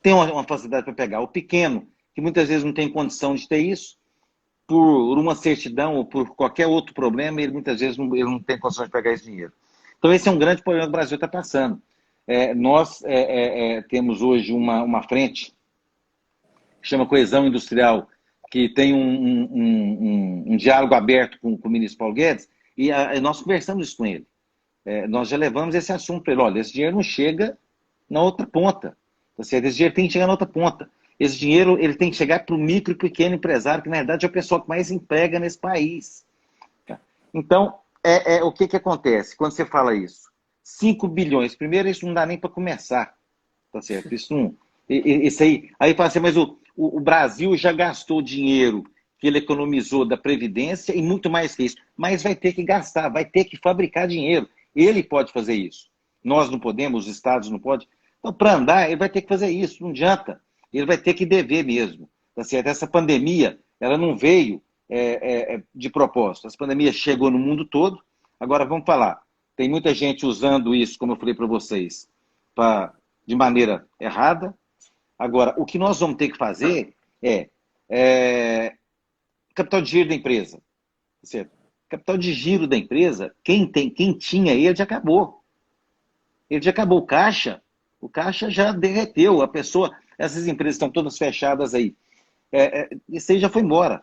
tem uma facilidade para pegar. O pequeno, que muitas vezes não tem condição de ter isso, por uma certidão ou por qualquer outro problema, ele muitas vezes ele não tem condição de pegar esse dinheiro. Então esse é um grande problema que o Brasil está passando. Nós temos hoje uma frente que chama Coesão Industrial, que tem um diálogo aberto com o ministro Paulo Guedes, e nós conversamos isso com ele. Nós já levamos esse assunto para ele. Olha, esse dinheiro não chega na outra ponta. Tá certo? Esse dinheiro tem que chegar na outra ponta. Esse dinheiro ele tem que chegar para o micro e pequeno empresário, que na verdade é o pessoal que mais emprega nesse país. Então, o que acontece quando você fala isso? 5 bilhões. Primeiro, isso não dá nem para começar. Tá certo? Isso aí fala assim, mas o Brasil já gastou dinheiro que ele economizou da Previdência e muito mais que isso. Mas vai ter que gastar, vai ter que fabricar dinheiro. Ele pode fazer isso. Nós não podemos, os estados não podem. Então, para andar, ele vai ter que fazer isso, não adianta. Ele vai ter que dever mesmo. Tá certo? Essa pandemia, ela não veio de propósito. Essa pandemia chegou no mundo todo. Agora, vamos falar. Tem muita gente usando isso, como eu falei para vocês, de maneira errada. Agora, o que nós vamos ter que fazer capital de giro da empresa. Tá certo? Capital de giro da empresa, quem tinha ele já acabou. Ele já acabou. O caixa já derreteu. Essas empresas estão todas fechadas aí. Isso aí já foi embora.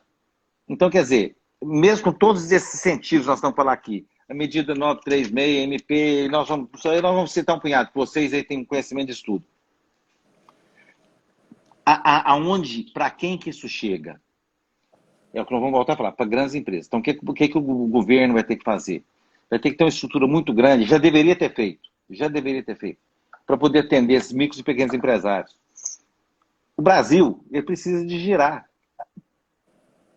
Então, quer dizer, mesmo com todos esses incentivos nós estamos falando aqui, a medida 936, MP, nós vamos citar um punhado, vocês aí têm conhecimento disso tudo. Para quem que isso chega? É o que nós vamos voltar a falar, para grandes empresas. Então, o que o governo vai ter que fazer? Vai ter que ter uma estrutura muito grande, já deveria ter feito, para poder atender esses micros e pequenos empresários. O Brasil, ele precisa de girar.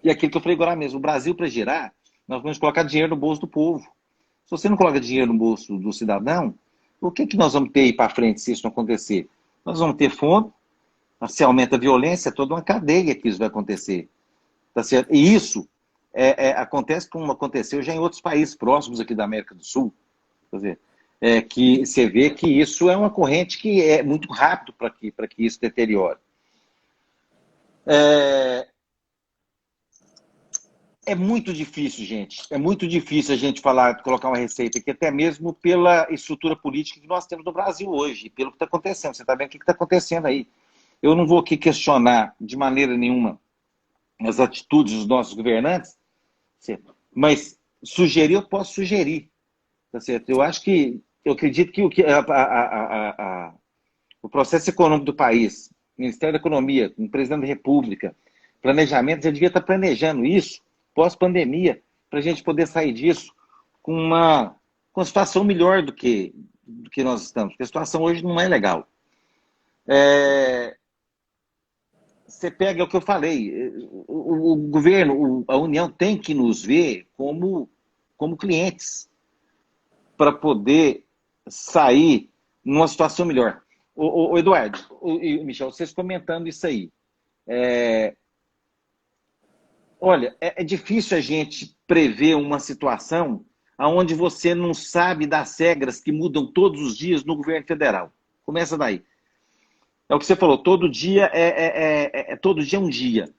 E aquilo que eu falei agora mesmo, o Brasil, para girar, nós vamos colocar dinheiro no bolso do povo. Se você não coloca dinheiro no bolso do cidadão, o que nós vamos ter aí para frente se isso não acontecer? Nós vamos ter fome, Se aumenta a violência, é toda uma cadeia que isso vai acontecer. Tá certo? E isso acontece como aconteceu já em outros países próximos aqui da América do Sul. Quer dizer, que você vê que isso é uma corrente que é muito rápido para que isso deteriore. É muito difícil, gente. É muito difícil a gente colocar uma receita aqui, até mesmo pela estrutura política que nós temos no Brasil hoje, pelo que está acontecendo. Você está vendo o que está acontecendo aí. Eu não vou aqui questionar de maneira nenhuma as atitudes dos nossos governantes, mas sugerir, eu posso sugerir. Tá certo? Eu acredito que o processo econômico do país, Ministério da Economia, o Presidente da República, planejamento, já devia estar planejando isso pós-pandemia, para a gente poder sair disso com uma situação melhor do que nós estamos, porque a situação hoje não é legal. Você pega o que eu falei, o governo, a União tem que nos ver como clientes para poder sair numa situação melhor. O Eduardo e o Michel, vocês comentando isso aí. Olha, é difícil a gente prever uma situação onde você não sabe das regras que mudam todos os dias no governo federal. Começa daí. É o que você falou, todo dia todo dia é um dia.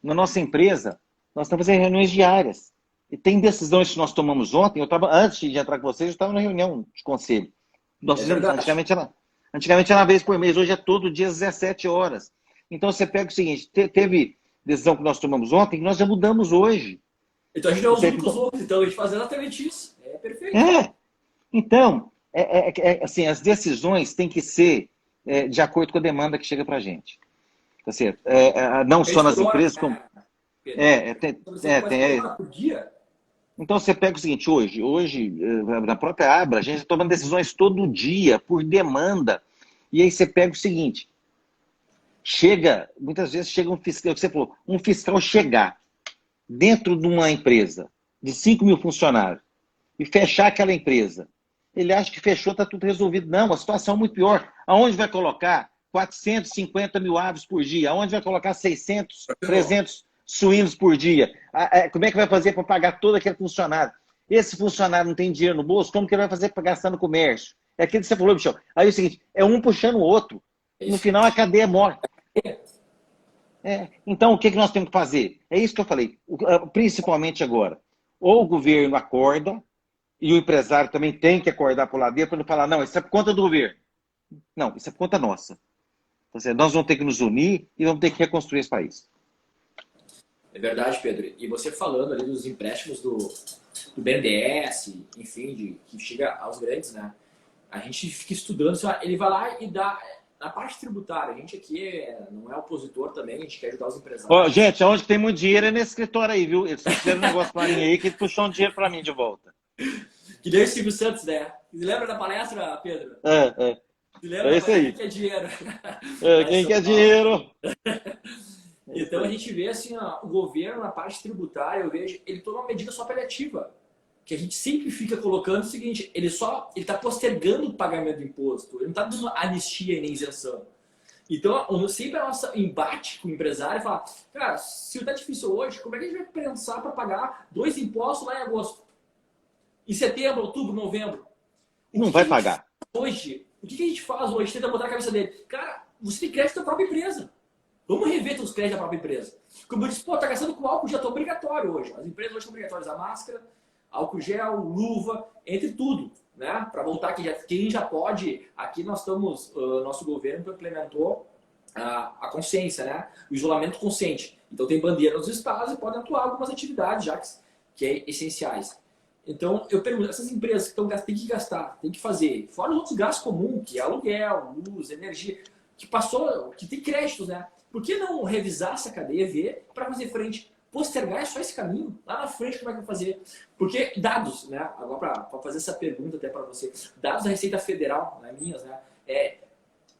Na nossa empresa, nós estamos fazendo reuniões diárias. E tem decisões que nós tomamos ontem, antes de entrar com vocês, eu estava na reunião de conselho. Antigamente era uma vez por mês, hoje é todo dia às 17 horas. Então você pega o seguinte, teve decisão que nós tomamos ontem, que nós já mudamos hoje. Então a gente não é os únicos outros, então a gente faz exatamente isso. É perfeito. Então, assim, as decisões têm que ser de acordo com a demanda que chega para a gente. Tá certo? Não só nas empresas, como... por dia. Então você pega o seguinte, hoje, na própria Abra, a gente está tomando decisões todo dia, por demanda. E aí você pega o seguinte, muitas vezes chega um fiscal, que você falou, um fiscal chegar dentro de uma empresa de 5 mil funcionários e fechar aquela empresa. Ele acha que fechou, está tudo resolvido. Não, a situação é muito pior. Aonde vai colocar 450 mil aves por dia? Aonde vai colocar 600, 300 suínos por dia? Como é que vai fazer para pagar todo aquele funcionário? Esse funcionário não tem dinheiro no bolso, como que ele vai fazer para gastar no comércio? É aquilo que você falou, Michel. Aí é o seguinte, é um puxando o outro. No final, a cadeia morta. Então, o que nós temos que fazer? É isso que eu falei, principalmente agora. Ou o governo acorda, e o empresário também tem que acordar para o lado dele, para não falar, não, isso é por conta do governo. Não, isso é por conta nossa. Nós vamos ter que nos unir e vamos ter que reconstruir esse país. É verdade, Pedro. E você falando ali dos empréstimos do BNDES, enfim, que chega aos grandes, né? A gente fica estudando, ele vai lá e dá... Na parte tributária, a gente aqui não é opositor também, a gente quer ajudar os empresários. Gente, onde tem muito dinheiro é nesse escritório aí, viu? Eles fizeram um negócio para mim aí que puxou um dinheiro para mim de volta. Que nem o Silvio Santos, né? Lembra da palestra, Pedro? Lembra isso aí. Quem quer dinheiro? Quem quer dinheiro? Então a gente vê assim, o governo na parte tributária, eu vejo, ele toma uma medida só paliativa. Que a gente sempre fica colocando o seguinte, ele está postergando o pagamento do imposto, ele não está dando anistia e nem isenção. Então, sempre a nossa embate com o empresário é falar, cara, se está difícil hoje, como é que a gente vai pensar para pagar 2 impostos lá em agosto? Em setembro, outubro, novembro? Não vai pagar. Hoje, o que a gente faz hoje? Tenta botar na cabeça dele. Cara, você tem crédito da própria empresa. Vamos rever os créditos da própria empresa. Como eu disse, tá gastando com álcool já está obrigatório hoje. As empresas hoje estão obrigatórias a máscara, álcool gel, luva, entre tudo, né? Para voltar quem já pode, aqui nós estamos, nosso governo implementou a consciência, né? O isolamento consciente. Então tem bandeira nos estados e podem atuar algumas atividades já que é essenciais. Então eu pergunto, essas empresas que têm que gastar, tem que fazer, fora os outros gastos comuns, que é aluguel, luz, energia, que tem créditos, né? Por que não revisar essa cadeia, ver para fazer frente? Postergar é só esse caminho. Lá na frente, como é que vai fazer? Porque dados, né? Agora, para fazer essa pergunta até para você, dados da Receita Federal, né, minhas, né?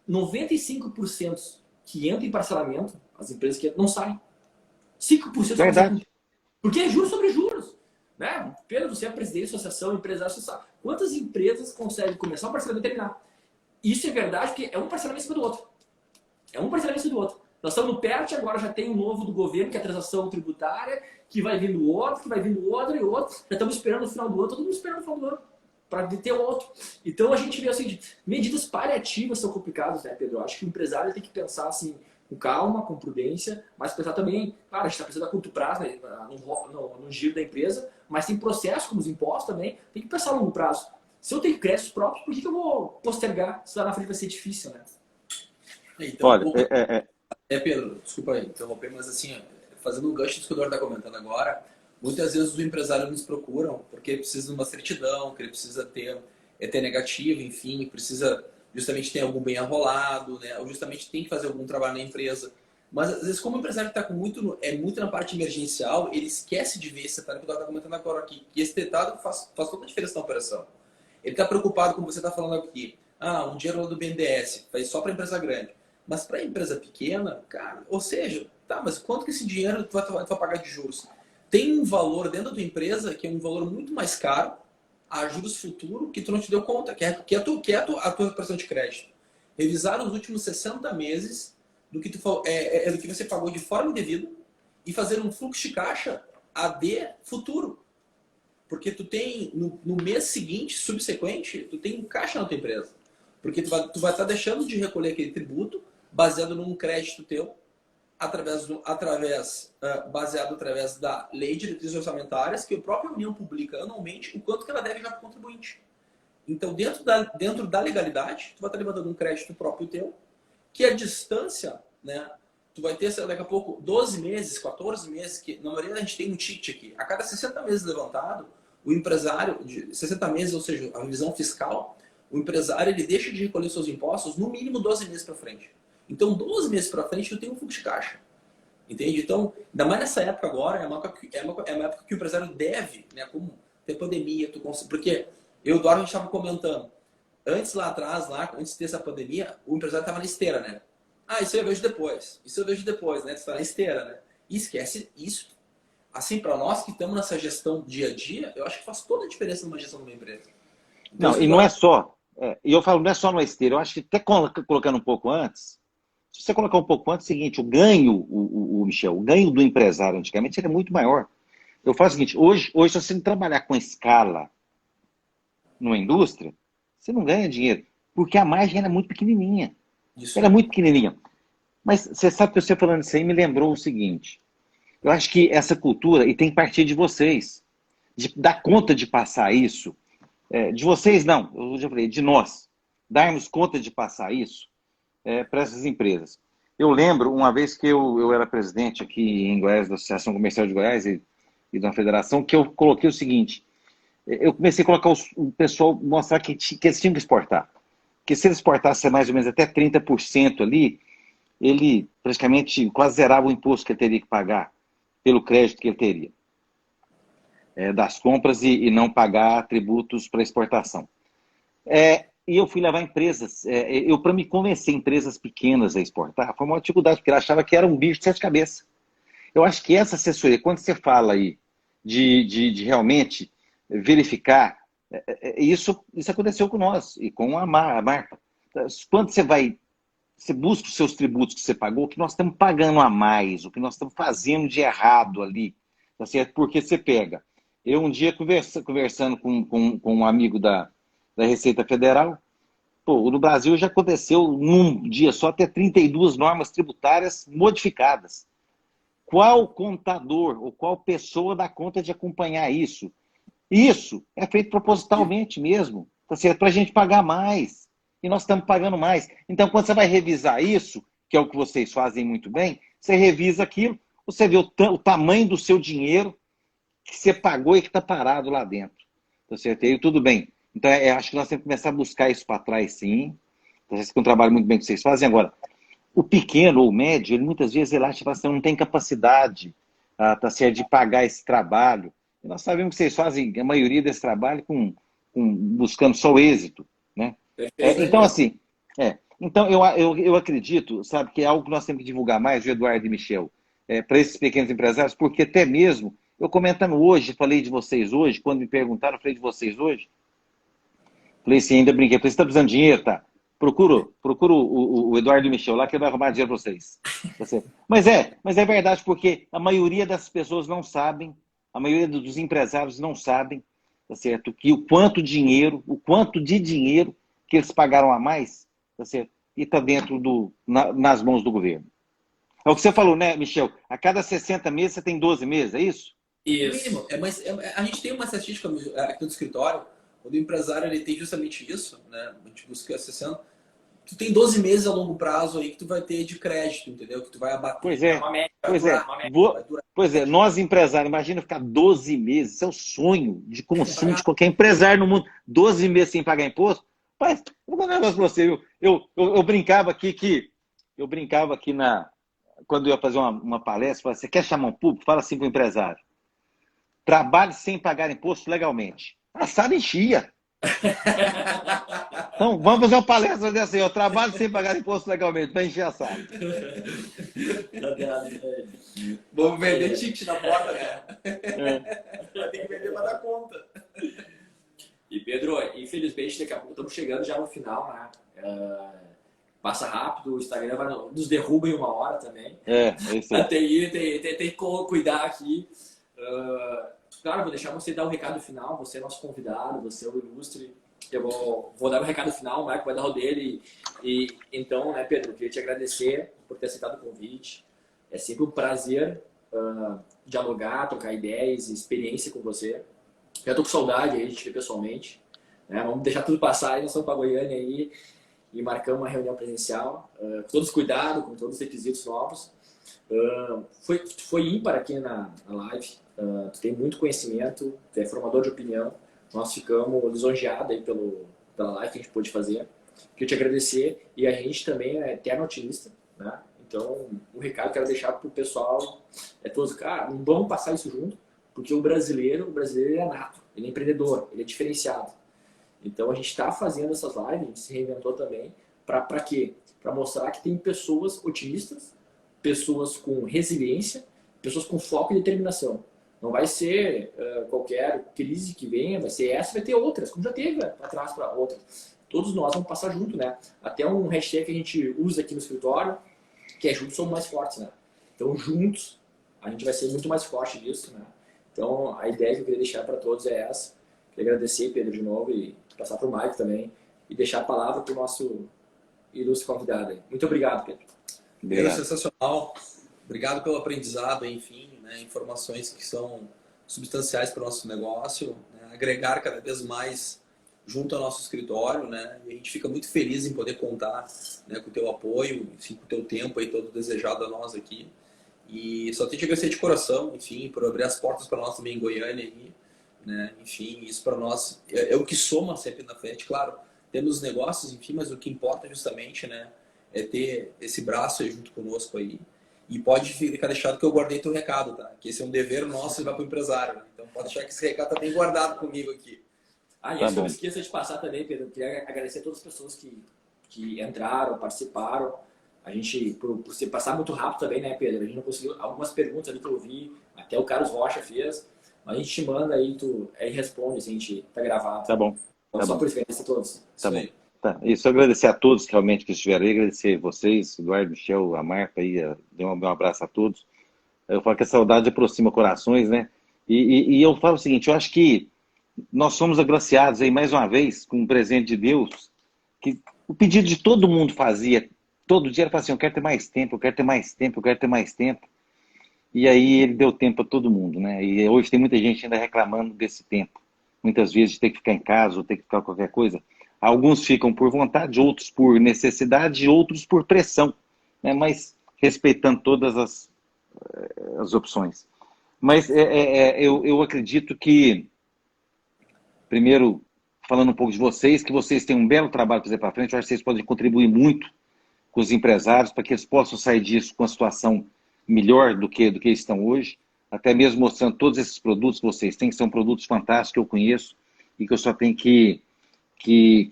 95% que entram em parcelamento, as empresas que não saem. 5% Verdade. Porque é juros sobre juros. Né? Pedro, você é presidente da associação, empresário, você sabe. Quantas empresas conseguem começar um parcelamento e terminar? Isso é verdade porque é um parcelamento em cima do outro. É um parcelamento do outro. Nós estamos no PERT, agora já tem um novo do governo, que é a transação tributária, que vai vindo outro, que vai vindo outro e outro. Já estamos esperando o final do ano, todo mundo esperando o final do ano para ter outro. Então a gente vê assim, medidas paliativas são complicadas, né, Pedro? Eu acho que o empresário tem que pensar assim, com calma, com prudência, mas pensar também, claro, a gente está pensando a curto prazo, né, no giro da empresa, mas tem processos como os impostos também, tem que pensar a longo prazo. Se eu tenho créditos próprios, por que eu vou postergar? Se lá na frente vai ser difícil, né? Então, Olha, Pedro, desculpa aí interromper, mas assim, fazendo um gancho do que o Eduardo está comentando agora, muitas vezes os empresários nos procuram porque precisa de uma certidão, que ele precisa ter ET negativo, enfim, precisa justamente ter algum bem arrolado, né? Ou justamente tem que fazer algum trabalho na empresa. Mas às vezes, como o empresário está muito na parte emergencial, ele esquece de ver esse detalhe que o Eduardo está comentando agora aqui, que esse detalhe faz toda a diferença na operação. Ele está preocupado, como você está falando aqui, um dinheiro lá do BNDES, faz só para empresa grande. Mas para empresa pequena, cara, ou seja, tá, mas quanto que esse dinheiro tu vai pagar de juros? Tem um valor dentro da tua empresa que é um valor muito mais caro a juros futuro que tu não te deu conta, que é a tua operação de crédito. Revisar os últimos 60 meses do que, do que você pagou de forma indevida e fazer um fluxo de caixa AD futuro. Porque tu tem, no mês seguinte, subsequente, tu tem um caixa na tua empresa. Porque tu vai estar deixando de recolher aquele tributo baseado num crédito teu, baseado através da Lei de Diretrizes Orçamentárias, que a própria União publica anualmente o quanto que ela deve já para o contribuinte. Então, dentro da legalidade, tu vai estar levantando um crédito próprio teu, que a distância, né, tu vai ter daqui a pouco 12 meses, 14 meses, que na maioria a gente tem um ticket aqui. A cada 60 meses levantado, o empresário, de 60 meses, ou seja, a revisão fiscal, o empresário ele deixa de recolher seus impostos no mínimo 12 meses para frente. Então, 12 meses para frente, tu tem um fluxo de caixa. Entende? Então, ainda mais nessa época agora, é uma época que o empresário deve, né, como tem pandemia, porque eu e o Eduardo, a gente estava comentando, antes lá atrás, antes dessa pandemia, o empresário estava na esteira, né? Isso eu vejo depois. Isso eu vejo depois, né? Tu está na esteira, né? E esquece isso. Assim, para nós que estamos nessa gestão dia a dia, eu acho que faz toda a diferença numa gestão de uma empresa. Então, não, e não é só, e eu falo, não é só no esteira, eu acho que até colocando um pouco antes, se você colocar um pouco antes, é o seguinte, o ganho, Michel, o ganho do empresário antigamente era muito maior. Eu falo o seguinte, hoje se você não trabalhar com escala numa indústria, você não ganha dinheiro, porque a margem era muito pequenininha. Isso. Era muito pequenininha. Mas você sabe que você falando isso aí me lembrou o seguinte, eu acho que essa cultura, e tem que partir de vocês, de dar conta de passar isso, de vocês não, eu já falei, de nós, darmos conta de passar isso para essas empresas. Eu lembro uma vez que eu era presidente aqui em Goiás, da Associação Comercial de Goiás e da Federação, que eu coloquei o seguinte, eu comecei a colocar o pessoal, mostrar que eles tinham que exportar. Que se eles exportassem mais ou menos até 30% ali, ele praticamente quase zerava o imposto que ele teria que pagar pelo crédito que ele teria das compras e não pagar tributos para exportação. E eu fui levar empresas, para me convencer empresas pequenas a exportar, foi uma dificuldade, porque eu achava que era um bicho de sete cabeças. Eu acho que essa assessoria, quando você fala aí de realmente verificar, isso aconteceu com nós e com a Marta. Quando você busca os seus tributos que você pagou, o que nós estamos pagando a mais, o que nós estamos fazendo de errado ali, tá certo? Porque você pega. Eu um dia conversando com um amigo da Receita Federal, no Brasil já aconteceu num dia só ter 32 normas tributárias modificadas. Qual contador ou qual pessoa dá conta de acompanhar isso? Isso é feito propositalmente mesmo, tá certo? Para a gente pagar mais. E nós estamos pagando mais. Então, quando você vai revisar isso, que é o que vocês fazem muito bem, você revisa aquilo, você vê o tamanho do seu dinheiro que você pagou e que está parado lá dentro. Tá certo? E aí, tudo bem. Então, acho que nós temos que começar a buscar isso para trás, sim. Esse é um trabalho muito bem que vocês fazem. Agora, o pequeno ou o médio, ele muitas vezes ele acha que você não tem capacidade tá certo, de pagar esse trabalho. E nós sabemos que vocês fazem a maioria desse trabalho buscando só o êxito, né? Então, assim, então eu acredito, sabe, que é algo que nós temos que divulgar mais, o Eduardo e Michel, para esses pequenos empresários, porque até mesmo, eu comentando hoje, falei de vocês hoje, quando me perguntaram, eu falei de vocês hoje, falei assim, ainda brinquei, falei, você está precisando de dinheiro, tá? Procuro o Eduardo e o Michel lá, que ele vai arrumar dinheiro para vocês. Tá certo? Mas é verdade, porque a maioria das pessoas não sabem, a maioria dos empresários não sabem, tá certo? Que o quanto de dinheiro que eles pagaram a mais, tá certo? E está dentro nas mãos do governo. É o que você falou, né, Michel? A cada 60 meses você tem 12 meses, é isso? No mínimo. A gente tem uma estatística aqui no escritório, onde o empresário ele tem justamente isso, né? A gente busca acessando. Tu tem 12 meses a longo prazo aí que tu vai ter de crédito, entendeu? Que tu vai abater. Pois é. Uma média, Pois é. vai durar. Pois é, nós empresários, imagina ficar 12 meses, isso é o sonho de consumo de qualquer empresário no mundo. 12 meses sem pagar imposto. Mas, vou dar um negócio pra você, viu? Eu brincava aqui quando eu ia fazer uma palestra, falava, você quer chamar um público? Fala assim pro empresário. Trabalhe sem pagar imposto legalmente. A sala enchia. Então, vamos fazer uma palestra dessa aí. Eu trabalho sem pagar imposto legalmente, para encher a sala. Vamos vender ticket na porta, né? Vai ter que vender para dar conta. E Pedro, infelizmente, daqui a pouco estamos chegando já no final, né? Passa rápido, o Instagram nos derruba em 1 hora também. É isso aí. Tem que cuidar aqui. Claro, vou deixar você dar o recado final, você é nosso convidado, você é o ilustre. Eu vou dar o recado final, o Marco vai dar o dele. E então, né, Pedro, eu queria te agradecer por ter aceitado o convite. É sempre um prazer dialogar, trocar ideias e experiência com você. Já tô com saudade aí de te ver pessoalmente. Né? Vamos deixar tudo passar aí, nós estamos para Goiânia aí e marcamos uma reunião presencial, com todos os cuidados, com todos os requisitos novos. Foi ímpar aqui na live. Tu tem muito conhecimento, tu é formador de opinião. Nós ficamos lisonjeados aí pela live que a gente pôde fazer. Queria te agradecer e a gente também é eterno otimista, né? Então, um recado que eu quero deixar pro pessoal é todos, cara, não vamos passar isso junto, porque o brasileiro é nato, ele é empreendedor, ele é diferenciado. Então, a gente está fazendo essas lives, a gente se reinventou também, para quê? Para mostrar que tem pessoas otimistas, pessoas com resiliência, pessoas com foco e determinação. Não vai ser qualquer crise que venha, vai ser essa, vai ter outras, como já teve atrás para outras. Todos nós vamos passar junto, né? Até um hashtag que a gente usa aqui no escritório, que é juntos somos mais fortes, né? Então, juntos, a gente vai ser muito mais forte disso, né? Então, a ideia que eu queria deixar para todos é essa. Queria agradecer, Pedro, de novo, e passar para o Mike também, e deixar a palavra para o nosso ilustre convidado aí. Muito obrigado, Pedro. Pedro, sensacional. Obrigado pelo aprendizado, enfim, né? Informações que são substanciais para o nosso negócio, né? Agregar cada vez mais junto ao nosso escritório, né? E a gente fica muito feliz em poder contar, né, com o teu apoio, enfim, com o teu tempo aí todo desejado a nós aqui. E só tenho que agradecer de coração, enfim, por abrir as portas para nós também em Goiânia aí, né? Enfim, isso para nós é o que soma sempre na frente. Claro, temos negócios, enfim, mas o que importa justamente, né, é ter esse braço aí junto conosco aí. E pode ficar deixado que eu guardei teu recado, tá? Que esse é um dever nosso e vai para o empresário, né? Então pode deixar que esse recado tá bem guardado comigo aqui. E antes que eu me esqueça de passar também, Pedro, eu queria agradecer a todas as pessoas que entraram, participaram. A gente, por se passar muito rápido também, né, Pedro? A gente não conseguiu algumas perguntas ali que eu vi, até o Carlos Rocha fez. Mas a gente te manda aí, tu aí responde, assim, a gente tá gravado. Tá bom. Então, tá só bom. por isso, agradecer a todos. Tá bom. Tá. Isso, agradecer a todos que realmente que estiveram aí, agradecer vocês, Eduardo, Michel, a Marta aí, dê um abraço a todos. Eu falo que a saudade aproxima corações, né? E eu falo o seguinte, eu acho que nós somos agraciados aí mais uma vez com um presente de Deus, que o pedido de todo mundo fazia, todo dia era assim, eu quero ter mais tempo, eu quero ter mais tempo, eu quero ter mais tempo. E aí ele deu tempo a todo mundo, né? E hoje tem muita gente ainda reclamando desse tempo. Muitas vezes de ter que ficar em casa ou ter que ficar qualquer coisa. Alguns ficam por vontade, outros por necessidade, outros por pressão, né? Mas respeitando todas as opções. Mas eu acredito que, primeiro, falando um pouco de vocês, que vocês têm um belo trabalho para fazer para frente, eu acho que vocês podem contribuir muito com os empresários para que eles possam sair disso com uma situação melhor do que estão hoje, até mesmo mostrando todos esses produtos que vocês têm, que são produtos fantásticos que eu conheço e que eu só tenho que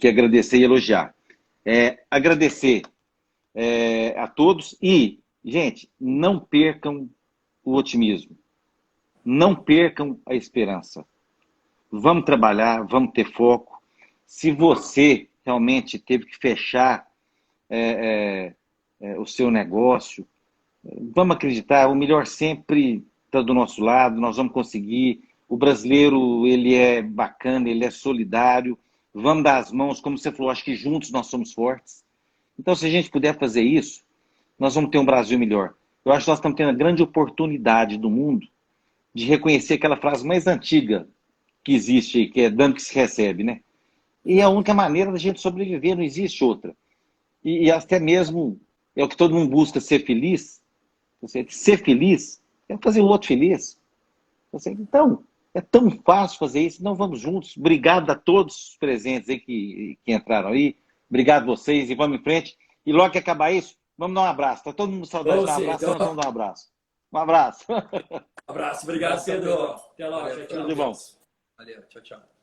agradecer e elogiar. Agradecer a todos e, gente, não percam o otimismo, não percam a esperança. Vamos trabalhar, vamos ter foco. Se você realmente teve que fechar o seu negócio, vamos acreditar, o melhor sempre está do nosso lado, nós vamos conseguir. O brasileiro, ele é bacana, ele é solidário, vamos dar as mãos, como você falou, acho que juntos nós somos fortes. Então, se a gente puder fazer isso, nós vamos ter um Brasil melhor. Eu acho que nós estamos tendo a grande oportunidade do mundo de reconhecer aquela frase mais antiga que existe, que é dando que se recebe, né? E é a única maneira da gente sobreviver, não existe outra. E até mesmo é o que todo mundo busca, ser feliz. Ser feliz é fazer o outro feliz. Então, é tão fácil fazer isso. Então, vamos juntos. Obrigado a todos os presentes aí que entraram aí. Obrigado a vocês e vamos em frente. E logo que acabar isso, vamos dar um abraço. Está todo mundo com saudade de dar um abraço, então nós vamos dar um abraço. Um abraço. Abraço, obrigado, Pedro. Até logo. Valeu, Tchau, tudo de bom. Valeu, tchau, tchau.